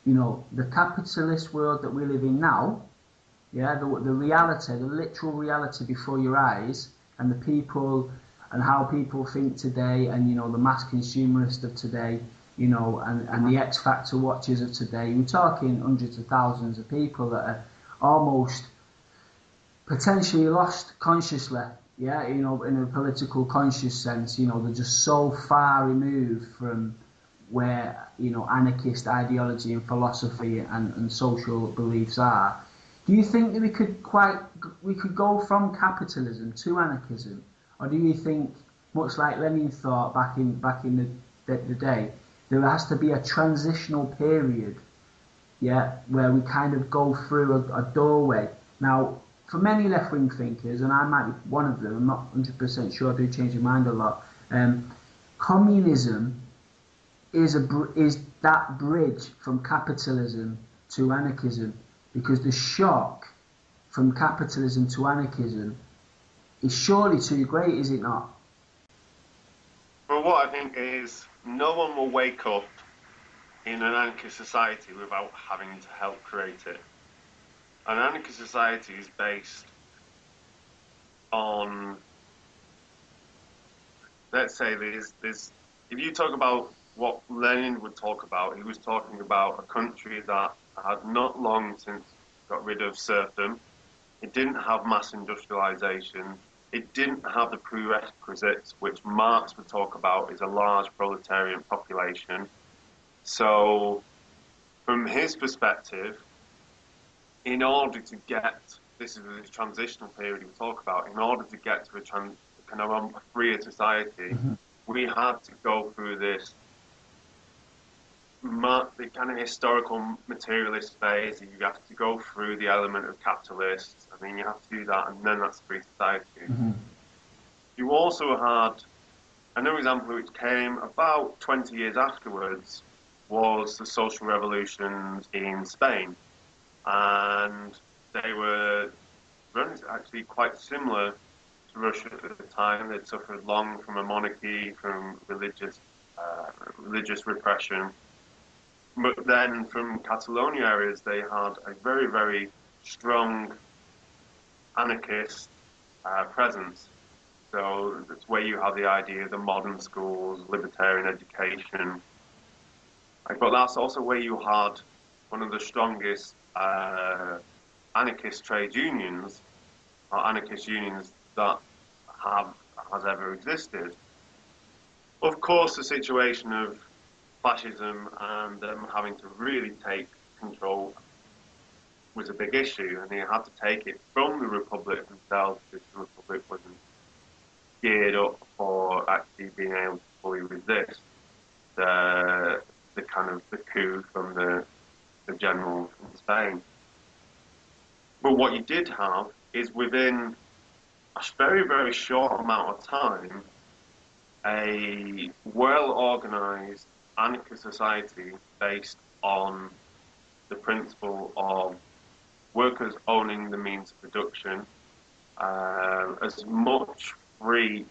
the capitalist world that we live in now, yeah, the reality, the literal reality before your eyes, and the people, and how people think today, and, the mass consumerist of today, and the X Factor watchers of today, we're talking hundreds of thousands of people that are almost potentially lost consciously, yeah, in a political conscious sense, they're just so far removed from where, anarchist ideology and philosophy and social beliefs are. Do you think that we could go from capitalism to anarchism, or do you think, much like Lenin thought back in the day, there has to be a transitional period, yeah, where we kind of go through a doorway? Now, for many left-wing thinkers, and I might be one of them, I'm not 100% sure, I do change my mind a lot, communism is that bridge from capitalism to anarchism, because the shock from capitalism to anarchism is surely too great, is it not? Well, what I think is no one will wake up in an anarchist society without having to help create it. An anarchist society is based on, let's say, there's if you talk about what Lenin would talk about, he was talking about a country that had not long since got rid of serfdom. It didn't have mass industrialization. It didn't have the prerequisites which Marx would talk about is a large proletarian population. So, from his perspective, in order to get, this is the transitional period we talk about, in order to get to a kind of a freer society, we had to go through this the kind of historical materialist phase. You have to go through the element of capitalists. I mean, you have to do that, and then that's free society. You also had another example which came about 20 years afterwards, was the social revolutions in Spain, and they were actually quite similar to Russia at the time. They'd suffered long from a monarchy, from religious repression. But then from Catalonia areas, they had a very, very strong anarchist presence. So that's where you have the idea of the modern schools, libertarian education. But that's also where you had one of the strongest anarchist trade unions, or anarchist unions that has ever existed. Of course, the situation of fascism and them having to really take control was a big issue, and they had to take it from the Republic themselves, because the Republic wasn't geared up for actually being able to fully resist the kind of the coup from the generals in Spain. But what you did have is, within a very, very short amount of time, a well-organized anarchist society based on the principle of workers owning the means of production, as much free,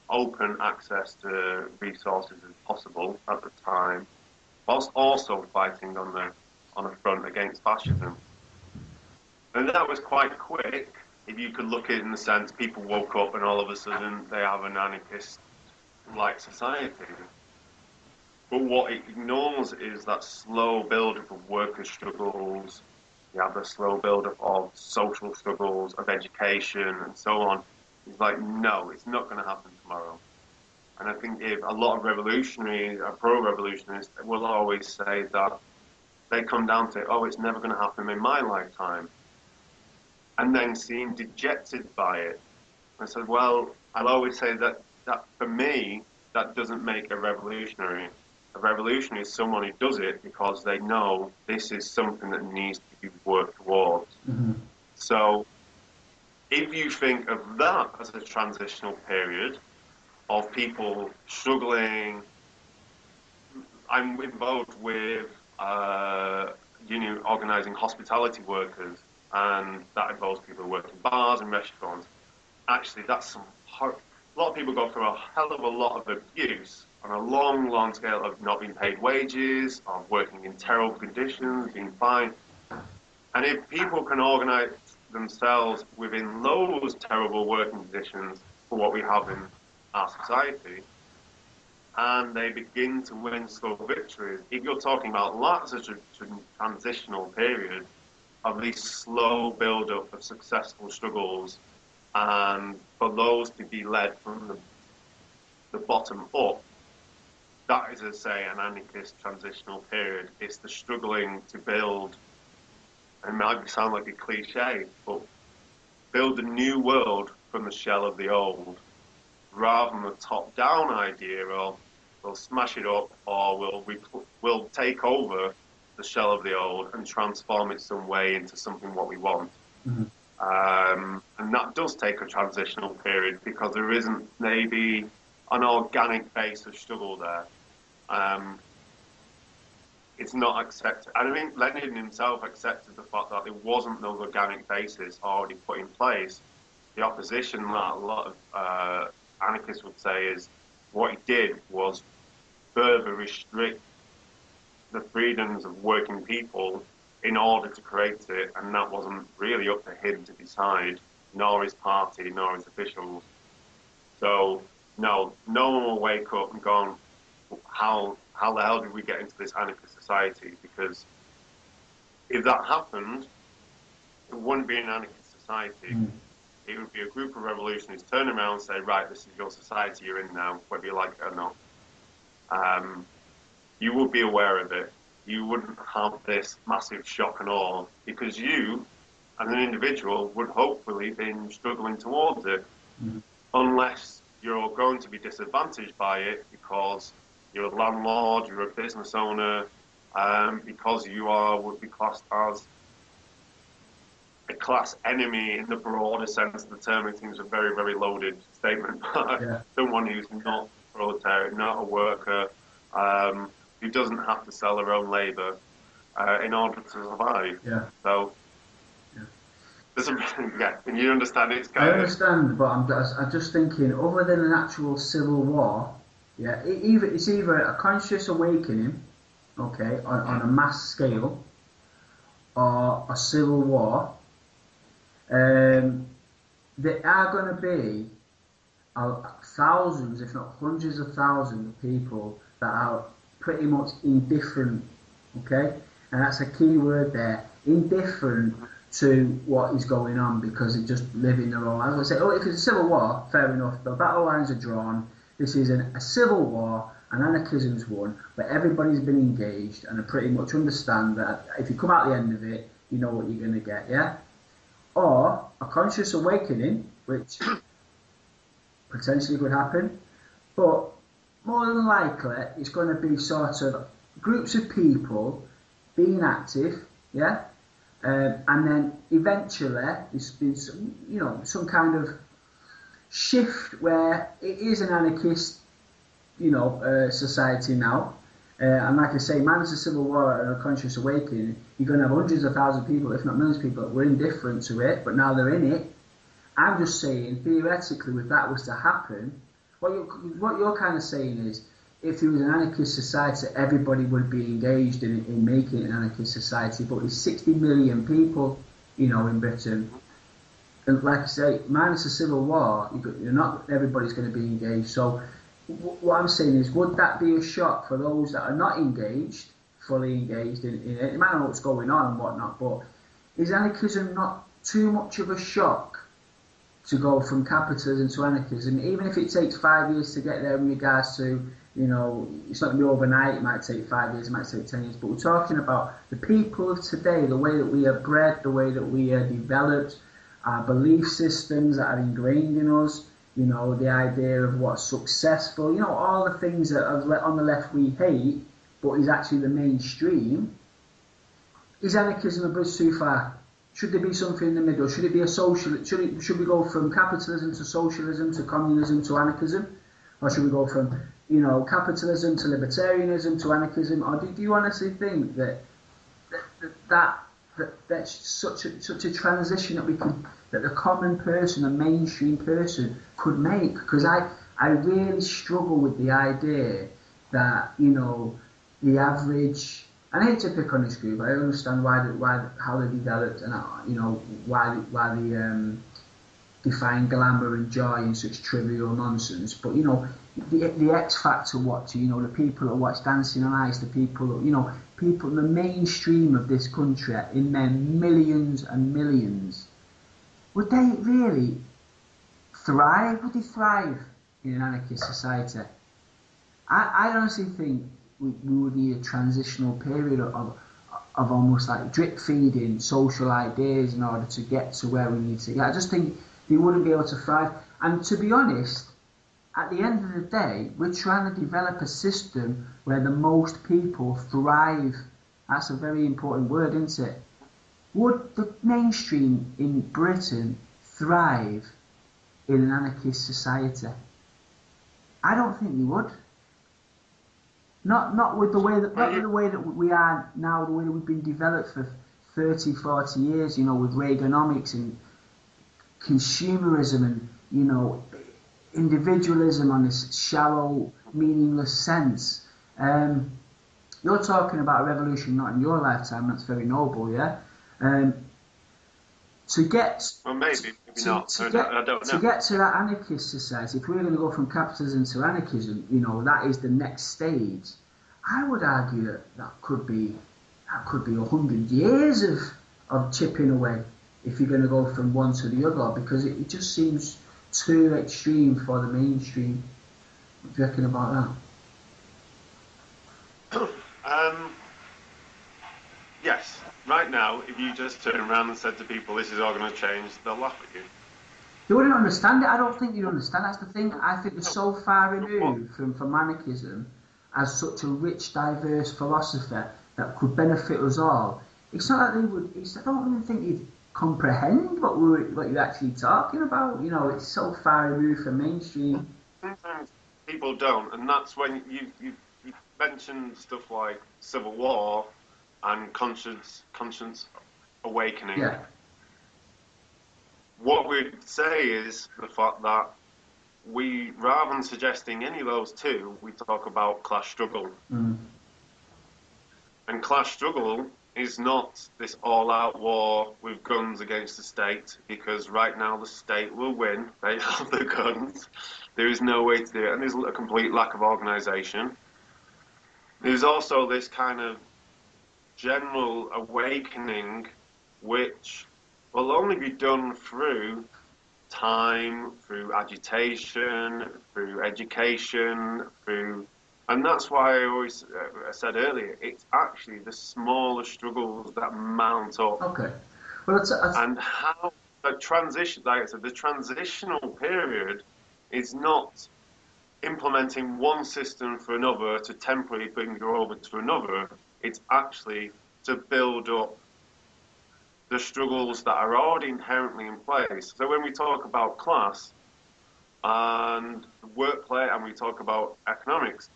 open access to resources as possible at the time, whilst also fighting on a front against fascism. And that was quite quick. If you could look at it in the sense, people woke up and all of a sudden they have an anarchist-like society. But what it ignores is that slow build-up of workers' struggles. You have the slow build-up of social struggles, of education, and so on. It's like, no, it's not going to happen tomorrow. And I think if a lot of revolutionaries, pro-revolutionists, will always say that they come down to, oh, it's never going to happen in my lifetime, and then seem dejected by it. I said, well, I'll always say that for me, that doesn't make a revolutionary. A revolutionary is someone who does it because they know this is something that needs to be worked towards. So if you think of that as a transitional period of people struggling, I'm involved with union organising hospitality workers, and that involves people who work in bars and restaurants. Actually, that's a lot of people go through a hell of a lot of abuse on a long, long scale of not being paid wages, of working in terrible conditions, being fined. And if people can organise themselves within those terrible working conditions for what we have in our society, and they begin to win slow victories, if you're talking about lots of transitional period of these slow build-up of successful struggles, and for those to be led from the bottom up, that is, as say, an anarchist transitional period. It's the struggling to build, and it might sound like a cliche, but build a new world from the shell of the old, rather than the top-down idea of we'll smash it up, or we'll take over the shell of the old and transform it some way into something what we want. And that does take a transitional period because there isn't maybe an organic base of struggle there. It's not accepted. I think Lenin himself accepted the fact that there wasn't those organic bases already put in place. The opposition that a lot of anarchists would say is what he did was further restrict the freedoms of working people in order to create it, and that wasn't really up to him to decide, nor his party, nor his officials. So, no one will wake up and go, how the hell did we get into this anarchist society? Because if that happened, it wouldn't be an anarchist society. It would be a group of revolutionists turn around and say, right, this is your society you're in now, whether you like it or not. You would be aware of it. You wouldn't have this massive shock and awe because you, as an individual, would hopefully been struggling towards it, unless you're going to be disadvantaged by it because you're a landlord, you're a business owner, because you would be classed as a class enemy in the broader sense of the term. It seems a very, very loaded statement. Someone who's not proletariat, not a worker, who doesn't have to sell their own labour in order to survive. So, can you understand it? I understand, but I'm just thinking, other than an actual civil war, it's either a conscious awakening, okay, on a mass scale, or a civil war. There are going to be thousands, if not hundreds of thousands of people that are pretty much indifferent, okay? And that's a key word there, indifferent to what is going on because they just live in their own lives. I say, if it's a civil war, fair enough, the battle lines are drawn, this is a civil war, and anarchism's won, but everybody's been engaged and I pretty much understand that if you come out the end of it, you know what you're going to get, yeah? Or a conscious awakening, which potentially could happen, but more than likely it's going to be sort of groups of people being active, and then eventually there's been some kind of shift where it is an anarchist society now, and like I say, minus the civil war and a conscious awakening, you're going to have hundreds of thousands of people, if not millions of people, that were indifferent to it, but now they're in it. I'm just saying, theoretically, if that was to happen, what you're kind of saying is, if there was an anarchist society, everybody would be engaged in making it an anarchist society, but there's 60 million people, in Britain. And like I say, minus the civil war, not everybody's going to be engaged. So what I'm saying is, would that be a shock for those that are not engaged, fully engaged in it? They might know what's going on and whatnot, but is anarchism not too much of a shock to go from capitalism to anarchism, even if it takes 5 years to get there in regards to, it's not going to be overnight, it might take 5 years, it might take 10 years, but we're talking about the people of today, the way that we are bred, the way that we are developed, our belief systems that are ingrained in us, the idea of what's successful, all the things that are on the left we hate, but is actually the mainstream. Is anarchism a bridge too far? Should there be something in the middle? Should it be a social? Should we go from capitalism to socialism to communism to anarchism, or should we go from capitalism to libertarianism to anarchism? Or do you honestly think that's such a transition that the common person, the mainstream person, could make? Because I really struggle with the idea that the average. And I hate to pick on this group. I understand how they developed and why they define glamour and joy in such trivial nonsense. But the X Factor watcher, the people that watch Dancing on Ice, the people that people in the mainstream of this country, in their millions and millions, would they really thrive? Would they thrive in an anarchist society? I honestly think we would need a transitional period of almost like drip feeding social ideas in order to get to where we need to get. I just think they wouldn't be able to thrive. And to be honest, at the end of the day, we're trying to develop a system where the most people thrive. That's a very important word, isn't it? would the mainstream in Britain thrive in an anarchist society? I don't think they would. Not with the way that we are now, the way that we've been developed for 30, 40 years, you know, with Reaganomics and consumerism and, you know, individualism on this shallow, meaningless sense. You're talking about a revolution not in your lifetime, that's very noble, yeah? To get well, maybe not. I don't know. To get to that anarchist society, if we're going to go from capitalism to anarchism, you know, that is the next stage. I would argue that could be 100 years of chipping away if you're going to go from one to the other, because it just seems too extreme for the mainstream. What do you reckon about that? Yes. Right now, if you just turn around and said to people, this is all going to change, they'll laugh at you. They wouldn't understand it. I don't think you'd understand. That's the thing. I think they're so far removed from anarchism as such a rich, diverse philosophy that could benefit us all. It's not that they would. I don't even think they'd comprehend what you're actually talking about. You know, it's so far removed from mainstream. Sometimes people don't, and that's when you mentioned stuff like civil war and conscience awakening. Yeah. What we'd say is the fact that we, rather than suggesting any of those two, we talk about class struggle. Mm. And class struggle is not this all-out war with guns against the state, because right now the state will win. They have the guns. There is no way to do it, and there's a complete lack of organisation. There's also this kind of general awakening which will only be done through time, through agitation, through education, and that's why I always said earlier, it's actually the smaller struggles that mount up. Okay. Well, and how the transition, like I said, the transitional period is not implementing one system for another to temporarily bring you over to another. It's actually to build up the struggles that are already inherently in place. So when we talk about class and workplace and we talk about economics,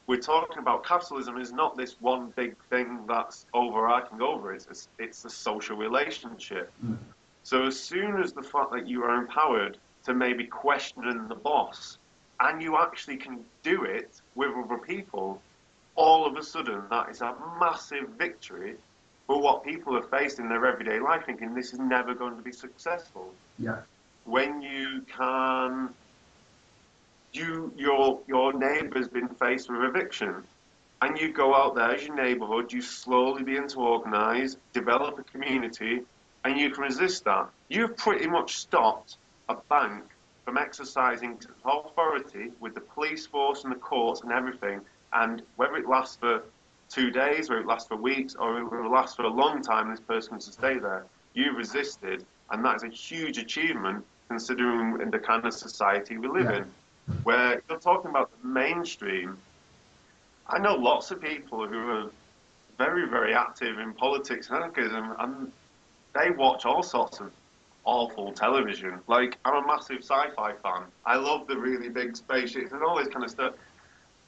we're talking about capitalism is not this one big thing that's overarching over it. It's a social relationship. Mm. So as soon as the fact that you are empowered to maybe question the boss, and you actually can do it with other people, all of a sudden that is a massive victory for what people are faced in their everyday life, thinking this is never going to be successful. Yeah. When you can, your neighbour's been faced with eviction, and you go out there as your neighbourhood, you slowly begin to organise, develop a community, and you can resist that. You've pretty much stopped a bank from exercising authority with the police force and the courts and everything, and whether it lasts for 2 days, or it lasts for weeks, or it will last for a long time, this person to stay there. You resisted, and that is a huge achievement considering the kind of society we live in, where you're talking about the mainstream. I know lots of people who are very, very active in politics and anarchism, and they watch all sorts of awful television. Like, I'm a massive sci-fi fan. I love the really big spaceships and all this kind of stuff.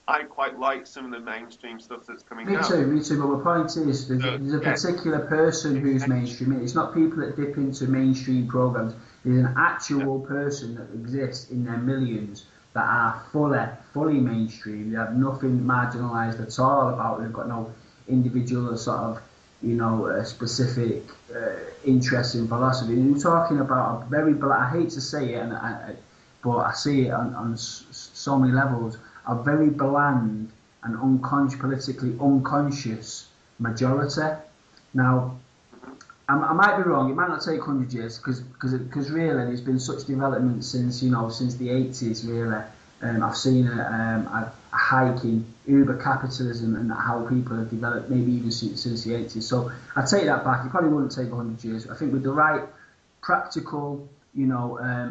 I quite like some of the mainstream stuff that's coming out. Me too, but the point is, there's a particular person who's mainstream. It's not people that dip into mainstream programs. There's an actual person that exists in their millions that are fully mainstream. They have nothing marginalised at all about it. They've got no individual sort of, specific interest in philosophy. And you're talking about a very, I hate to say it, but I see it on so many levels, a very bland and politically unconscious majority. Now, I might be wrong. It might not take 100 years because really there's been such development since the 80s. Really, I've seen a hike in uber capitalism and how people have developed, maybe even since the 80s. So I take that back. It probably wouldn't take 100 years. I think with the right practical,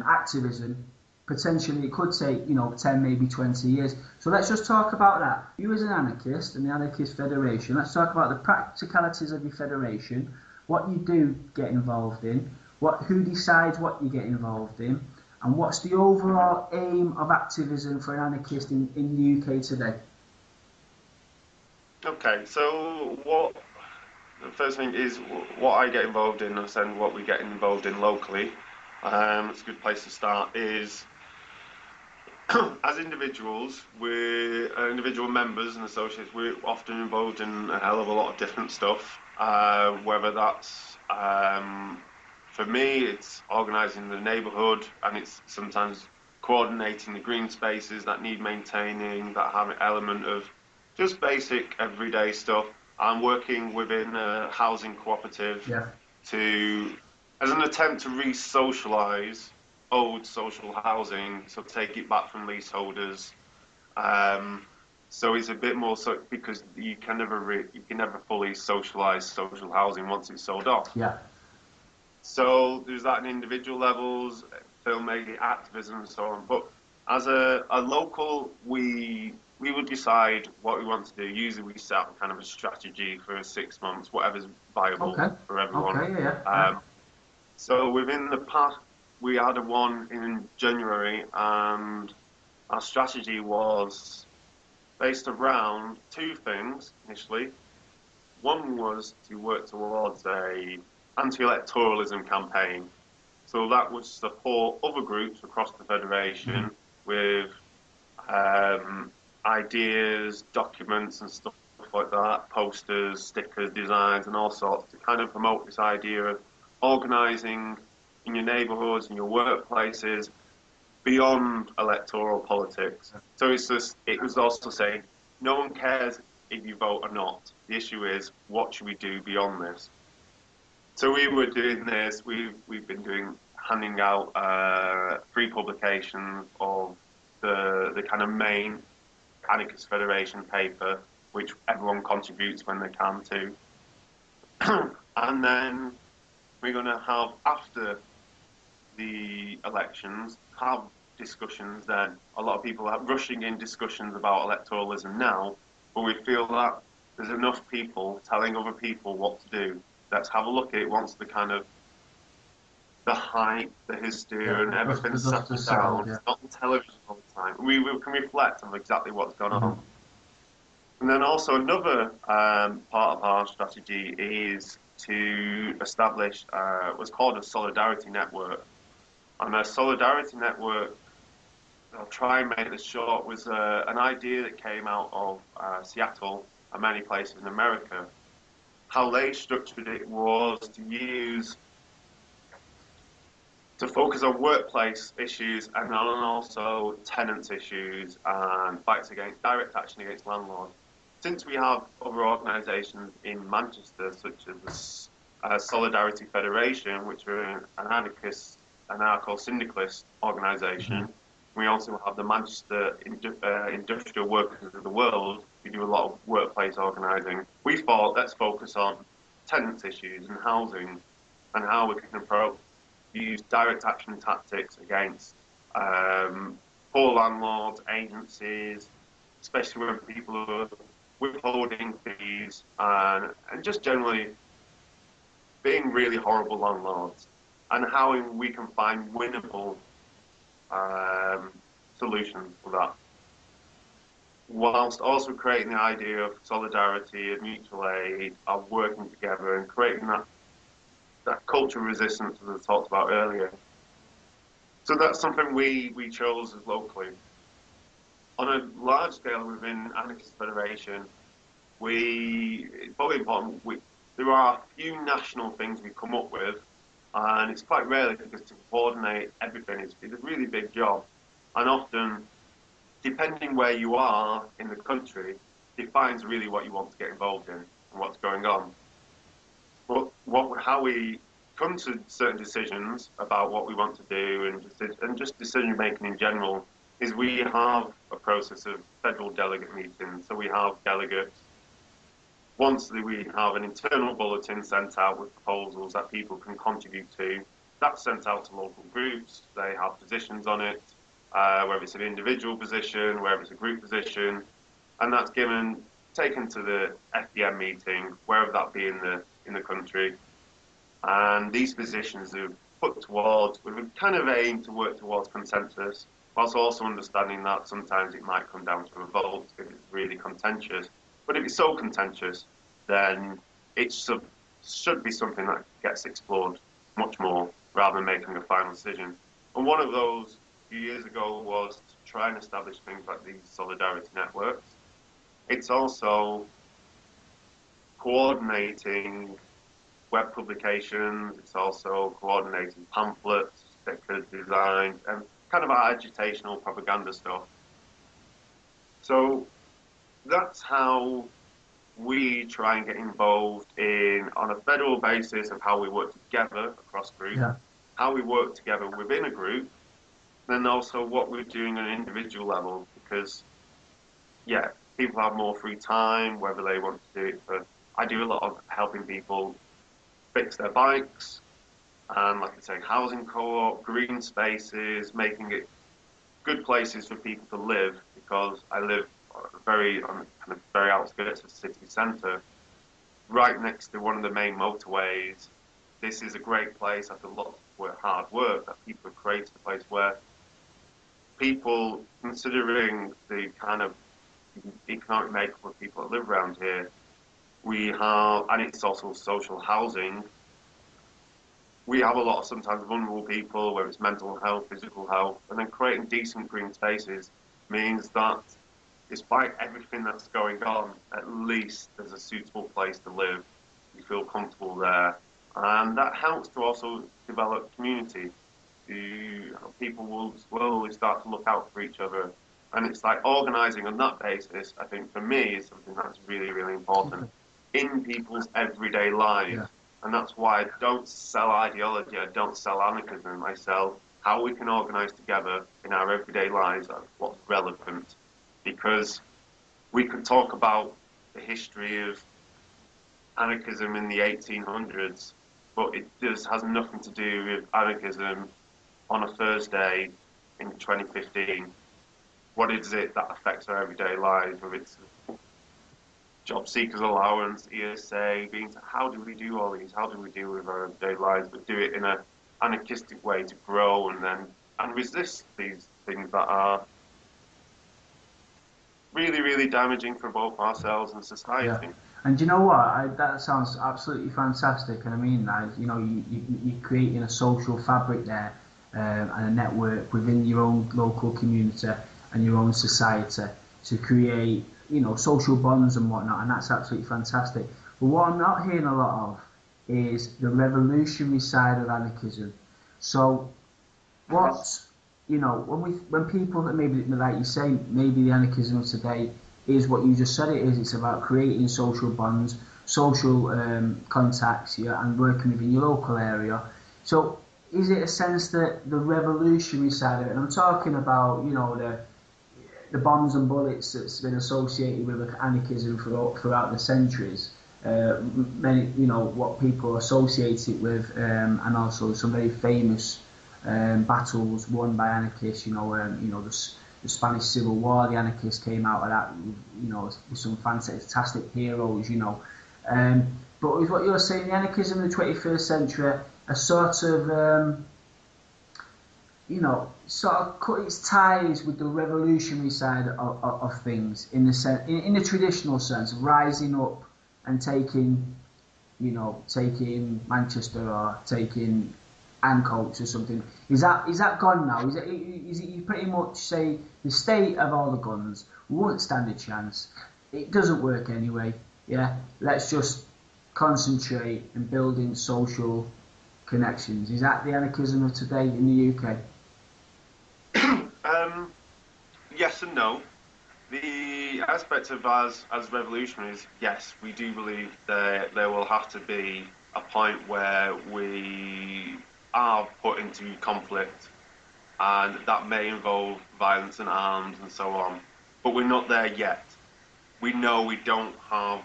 activism, potentially it could take 10, maybe 20 years. So let's just talk about that. You as an anarchist and the Anarchist Federation, let's talk about the practicalities of your federation what you do get involved in, who decides what you get involved in, and what's the overall aim of activism for an anarchist in the UK today? Okay, so what the first thing is what I get involved in, and what we get involved in locally. It's a good place to start. Is as individuals, we're individual members and associates. We're often involved in a hell of a lot of different stuff. Whether that's for me, it's organising the neighbourhood, and it's sometimes coordinating the green spaces that need maintaining, that have an element of just basic everyday stuff. I'm working within a housing cooperative as an attempt to re-socialise old social housing, so take it back from leaseholders. So it's a bit more so because you can never fully socialise social housing once it's sold off. Yeah. So there's that in individual levels, filmmaking, activism, and so on. But as a local, we would decide what we want to do. Usually we set up kind of a strategy for 6 months, whatever's viable for everyone. Okay, yeah. So within the past, we had one in January, and our strategy was based around two things initially. One was to work towards a anti-electoralism campaign. So that would support other groups across the Federation with ideas, documents and stuff like that, posters, stickers, designs and all sorts, to kind of promote this idea of organising in your neighbourhoods, in your workplaces, beyond electoral politics. So it was also saying, no one cares if you vote or not. The issue is, what should we do beyond this? So we were doing this. We've been handing out free publications of the kind of main Anarchist Federation paper, which everyone contributes when they can to. And then we're going to have, after the elections, have discussions then. A lot of people are rushing in discussions about electoralism now, but we feel that there's enough people telling other people what to do. Let's have a look at it once the kind of the hype, the hysteria and everything settles down. It's not on television all the time. We can reflect on exactly what's going on. And then also another part of our strategy is to establish what's called a solidarity network. And a solidarity network, I'll try and make this short, was an idea that came out of Seattle and many places in America. How they structured it was to focus on workplace issues and on also tenants issues and fights against direct action against landlords. Since we have other organisations in Manchester, such as the Solidarity Federation, which are an anarcho-syndicalist organisation, we also have the Manchester Industrial Workers of the World, who do a lot of workplace organising. We thought, let's focus on tenants issues and housing and how we can use direct action tactics against poor landlords, agencies, especially when people are withholding fees and just generally being really horrible landlords, and how we can find winnable solutions for that, whilst also creating the idea of solidarity and mutual aid, of working together and creating that culture of resistance as I talked about earlier. So that's something we chose as locally. On a large scale within Anarchist Federation, it's probably important, there are a few national things we come up with, and it's quite rare because to coordinate everything is a really big job. And often, depending where you are in the country, defines really what you want to get involved in and what's going on. But how we come to certain decisions about what we want to do and just decision making in general is we have a process of federal delegate meetings. So we have delegates. Once we have an internal bulletin sent out with proposals that people can contribute to, that's sent out to local groups. They have positions on it, whether it's an individual position, whether it's a group position, and that's taken to the FDM meeting, wherever that be in the country. And these positions are put towards, we would kind of aim to work towards consensus, whilst also understanding that sometimes it might come down to revolt if it's really contentious. But if it's so contentious, then it should be something that gets explored much more rather than making a final decision. And one of those a few years ago was to try and establish things like these solidarity networks. It's also coordinating web publications, it's also coordinating pamphlets, sticker designs, and kind of agitational propaganda stuff. So that's how we try and get involved in, on a federal basis, of how we work together across groups, how we work together within a group, then also what we're doing on an individual level, because, yeah, people have more free time, whether they want to do it for, I do a lot of helping people fix their bikes, and like I say, housing co-op, green spaces, making it good places for people to live, because I live on the kind of very outskirts of the city centre, right next to one of the main motorways. This is a great place after lots of hard work that people have created, a place where people, considering the kind of economic makeup of people that live around here, we have, and it's also social housing, we have a lot of sometimes vulnerable people, whether it's mental health, physical health, and then creating decent green spaces means that despite everything that's going on, at least there's a suitable place to live. You feel comfortable there. And that helps to also develop community. People will slowly start to look out for each other. And it's like organising on that basis, I think for me, is something that's really, really important in people's everyday lives. Yeah. And that's why I don't sell ideology, I don't sell anarchism, I sell how we can organise together in our everyday lives, that's what's relevant. Because we could talk about the history of anarchism in the 1800s, but it has nothing to do with anarchism on a Thursday in 2015. What is it that affects our everyday lives, whether it's job seekers allowance, ESA, how do we do all these? How do we deal with our everyday lives, but do it in an anarchistic way to grow and resist these things that are really, really damaging for both ourselves and society. Yeah. And you know what? That sounds absolutely fantastic. And I mean, you're creating a social fabric there, and a network within your own local community and your own society to create, social bonds and whatnot. And that's absolutely fantastic. But what I'm not hearing a lot of is the revolutionary side of anarchism. So, when people that maybe, like you say, maybe the anarchism of today is what you just said it is. It's about creating social bonds, social contacts, and working within your local area. So is it a sense that the revolutionary side of it, and I'm talking about, the bombs and bullets that's been associated with anarchism throughout the centuries, many, what people associate it with, and also some very famous battles won by anarchists, the Spanish Civil War, the anarchists came out of that, with some fantastic heroes, but with what you're saying, the anarchism in the 21st century, a sort of, sort of cut its ties with the revolutionary side of things, in the traditional sense of rising up and taking Manchester or taking Ancoats or something. Is that gone now? Is it you pretty much say the state of all the guns won't stand a chance? It doesn't work anyway. Yeah, let's just concentrate and building social connections. Is that the anarchism of today in the UK? Yes and no. The aspect of us as revolutionaries, yes, we do believe that there will have to be a point where we are put into conflict, and that may involve violence and arms and so on. But we're not there yet. We know we don't have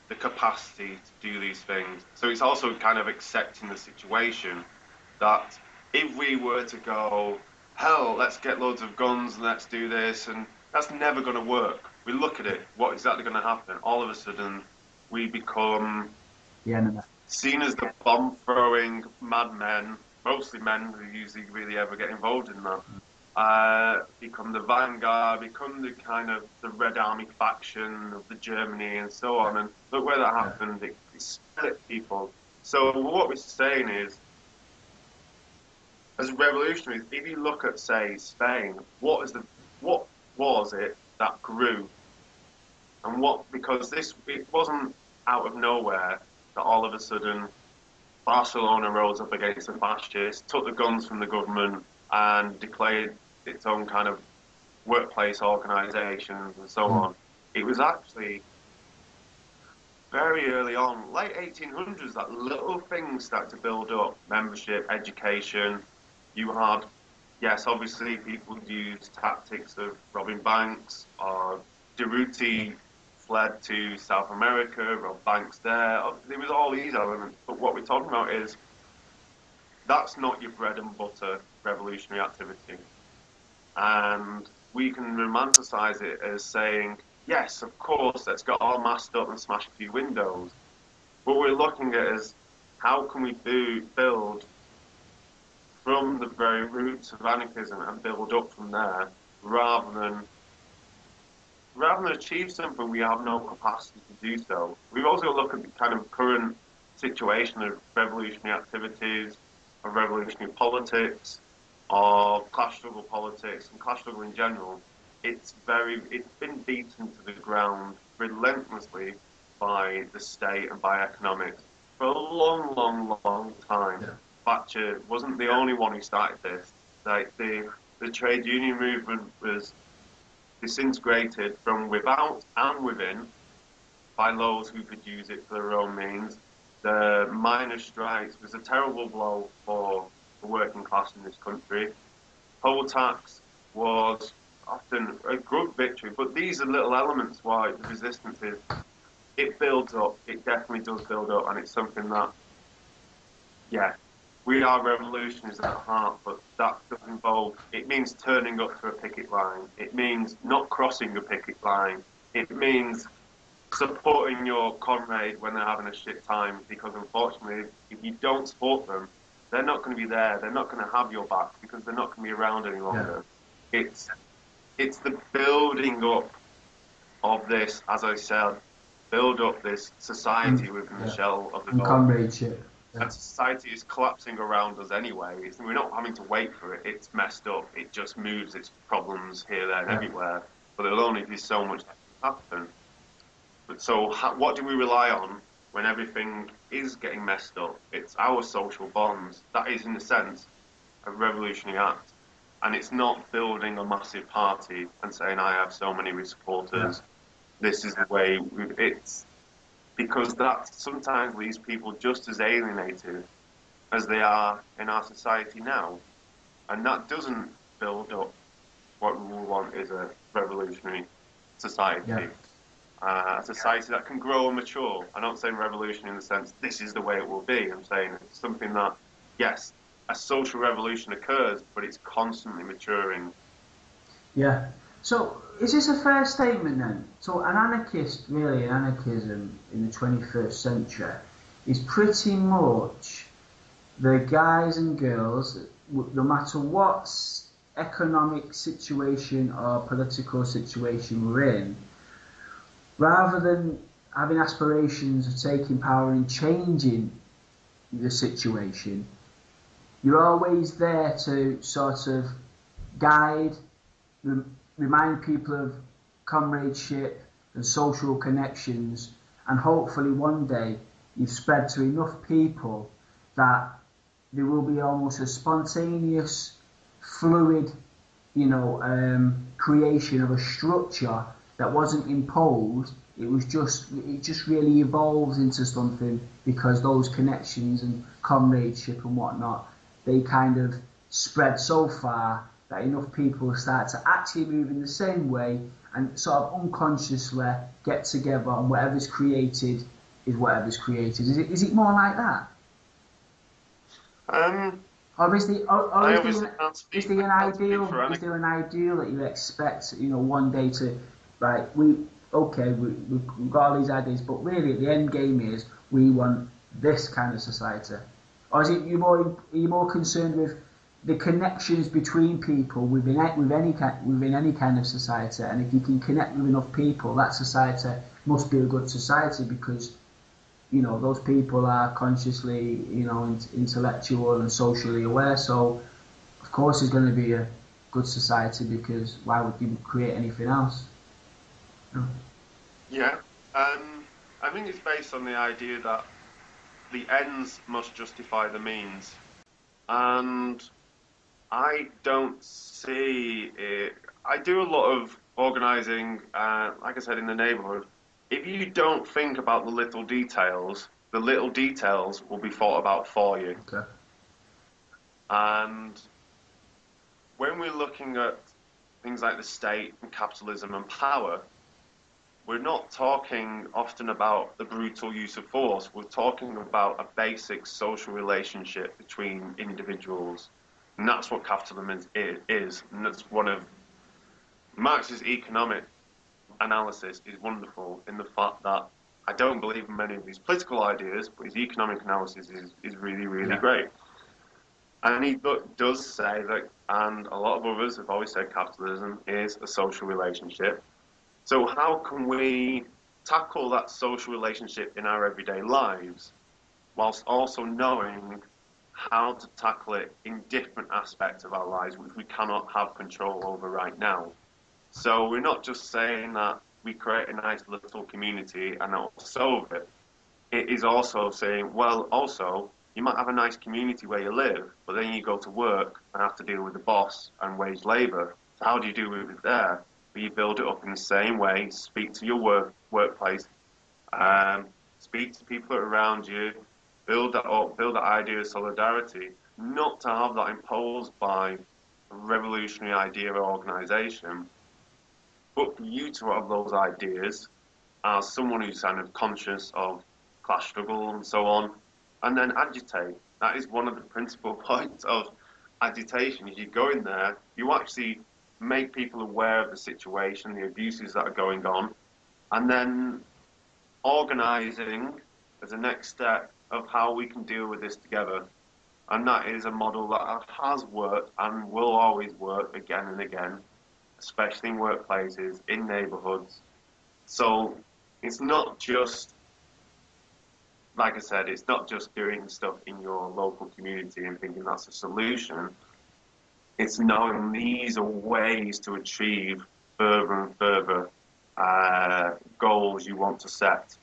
the capacity to do these things. So it's also kind of accepting the situation that if we were to go, hell, let's get loads of guns and let's do this, and that's never going to work. We look at it, what exactly going to happen? All of a sudden, we become seen as the bomb-throwing madmen, mostly men who usually really ever get involved in that, become the vanguard, become the kind of the Red Army faction of the Germany and so on. And look where that happened, it split people. So what we're saying is, as revolutionaries, if you look at, say, Spain, what was it that grew? And because it wasn't out of nowhere that all of a sudden Barcelona rose up against the fascists, took the guns from the government and declared its own kind of workplace organisations and so on. It was actually very early on, late 1800s, that little things started to build up. Membership, education. You had, yes, obviously people used tactics of robbing banks, or Durruti fled to South America, robbed banks there. There was all these elements, but what we're talking about is that's not your bread and butter revolutionary activity. And we can romanticize it as saying, yes, of course, let's get all masked up and smash a few windows. What we're looking at is how can we build from the very roots of anarchism and build up from there, rather than achieve something we have no capacity to do so. We've also looked at the kind of current situation of revolutionary activities, of revolutionary politics, of class struggle politics and class struggle in general. It's been beaten to the ground relentlessly by the state and by economics for a long, long, long time. Yeah. Thatcher wasn't the only one who started this. Like the trade union movement was disintegrated from without and within by those who could use it for their own means. The miners' strikes was a terrible blow for the working class in this country. Poll tax was often a good victory, but these are little elements why the resistance is. It builds up, it definitely does build up, and it's something that, yeah, we are revolutionaries at heart, but that does involve, it means turning up to a picket line. It means not crossing a picket line. It means supporting your comrade when they're having a shit time, because unfortunately, if you don't support them, they're not going to be there. They're not going to have your back because they're not going to be around any longer. Yeah. It's the building up of this, as I said, build up this society within the shell of the and comradeship. And society is collapsing around us anyway. We're not having to wait for it. It's messed up. It just moves its problems here, there, and everywhere. But there'll only be so much that can happen. But so what do we rely on when everything is getting messed up? It's our social bonds. That is, in a sense, a revolutionary act. And it's not building a massive party and saying, I have so many supporters. This is the way. It's because that sometimes leaves people just as alienated as they are in our society now. And that doesn't build up what we want is a revolutionary society. A society that can grow and mature. I'm not saying revolution in the sense this is the way it will be. I'm saying it's something that, yes, a social revolution occurs, but it's constantly maturing. Yeah. So, is this a fair statement then? So, an anarchist, really, anarchism in the 21st century is pretty much the guys and girls, no matter what economic situation or political situation we're in, rather than having aspirations of taking power and changing the situation, you're always there to sort of guide, remind people of comradeship and social connections, and hopefully one day you've spread to enough people that there will be almost a spontaneous, fluid, creation of a structure that wasn't imposed. It just really evolves into something because those connections and comradeship and whatnot, they kind of spread so far that enough people start to actually move in the same way and sort of unconsciously get together, and whatever's created is whatever's created. Is it more like that? Or is there an ideal that you expect, one day to, right, we've got all these ideas, but really at the end game is we want this kind of society, or is it are you more concerned with the connections between people within any kind of society, and if you can connect with enough people, that society must be a good society because those people are consciously intellectual and socially aware. So of course it's going to be a good society because why would you create anything else? Yeah, I think it's based on the idea that the ends must justify the means, and I don't see it. I do a lot of organising, like I said, in the neighbourhood. If you don't think about the little details will be thought about for you. Okay. And when we're looking at things like the state and capitalism and power, we're not talking often about the brutal use of force. We're talking about a basic social relationship between individuals. And that's what capitalism is. And that's one of Marx's economic analysis is wonderful in the fact that I don't believe in many of his political ideas, but his economic analysis is really, really great. And he does say that, and a lot of others have always said capitalism is a social relationship. So how can we tackle that social relationship in our everyday lives whilst also knowing how to tackle it in different aspects of our lives which we cannot have control over right now? So we're not just saying that we create a nice little community and that will solve it. It is also saying, well, also, you might have a nice community where you live, but then you go to work and have to deal with the boss and wage labour. So how do you deal with it there? Well, you build it up in the same way, speak to your workplace, speak to people around you, build that up, build that idea of solidarity, not to have that imposed by a revolutionary idea or organisation, but for you to have those ideas as someone who's kind of conscious of class struggle and so on, and then agitate. That is one of the principal points of agitation. If you go in there, you actually make people aware of the situation, the abuses that are going on, and then organising as a next step of how we can deal with this together. And that is a model that has worked and will always work again and again, especially in workplaces, in neighbourhoods. So it's not just, like I said, it's not just doing stuff in your local community and thinking that's a solution. It's knowing these are ways to achieve further and further goals you want to set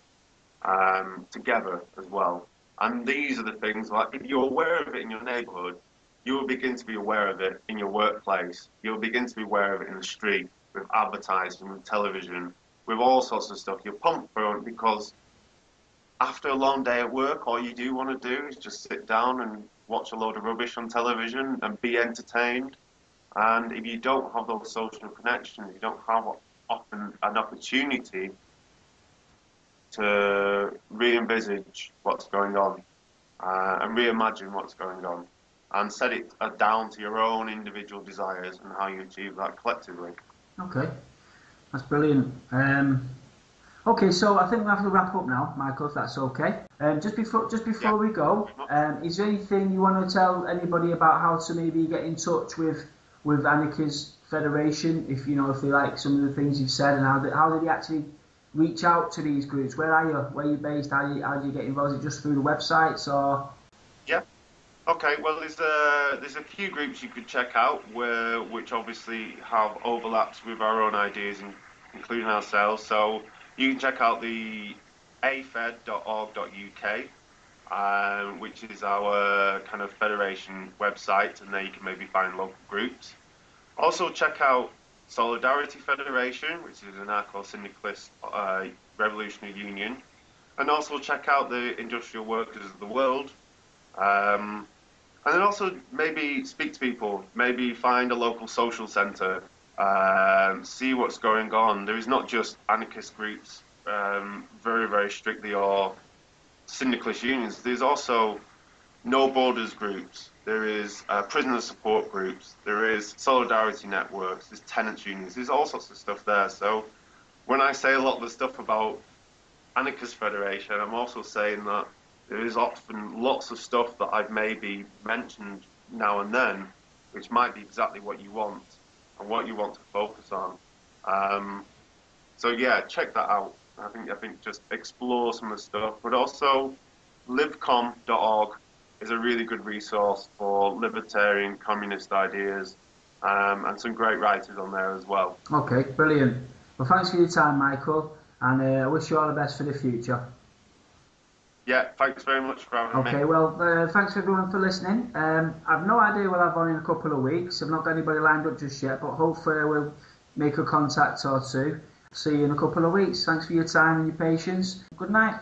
together as well. And these are the things, like if you're aware of it in your neighbourhood, you will begin to be aware of it in your workplace. You'll begin to be aware of it in the street, with advertising, with television, with all sorts of stuff. You're pumped for it because after a long day at work, all you do want to do is just sit down and watch a load of rubbish on television and be entertained. And if you don't have those social connections, you don't have often an opportunity to re-envisage what's going on and reimagine what's going on and set it down to your own individual desires and how you achieve that collectively. Okay, that's brilliant. Okay, so I think we have to wrap up now, Michael, if that's okay. Just before we go, is there anything you want to tell anybody about how to maybe get in touch with Anarchist Federation, if they like some of the things you've said, and how did you actually reach out to these groups? Where are you? Where are you based? How do you get involved? Is it just through the websites or? Yeah. Okay. Well, there's a few groups you could check out which obviously have overlaps with our own ideas, including ourselves. So you can check out the afed.org.uk, which is our kind of federation website, and there you can maybe find local groups. Also check out Solidarity Federation, which is an anarcho-syndicalist revolutionary union, and also check out the Industrial Workers of the World. And then also maybe speak to people, maybe find a local social centre, see what's going on. There is not just anarchist groups, very, very strictly, or syndicalist unions. There's also no borders groups. There is prisoner support groups. There is solidarity networks. There's tenants unions. There's all sorts of stuff there. So when I say a lot of the stuff about Anarchist Federation, I'm also saying that there is often lots of stuff that I've maybe mentioned now and then, which might be exactly what you want and what you want to focus on. So yeah, check that out. I think just explore some of the stuff, but also livecom.org is a really good resource for libertarian communist ideas, and some great writers on there as well. Okay, brilliant. Well, thanks for your time, Michael, and I wish you all the best for the future. Yeah, thanks very much for having me. Okay, well, thanks everyone for listening. I've no idea what I'll have on in a couple of weeks. I've not got anybody lined up just yet, but hopefully we'll make a contact or two. See you in a couple of weeks. Thanks for your time and your patience. Good night.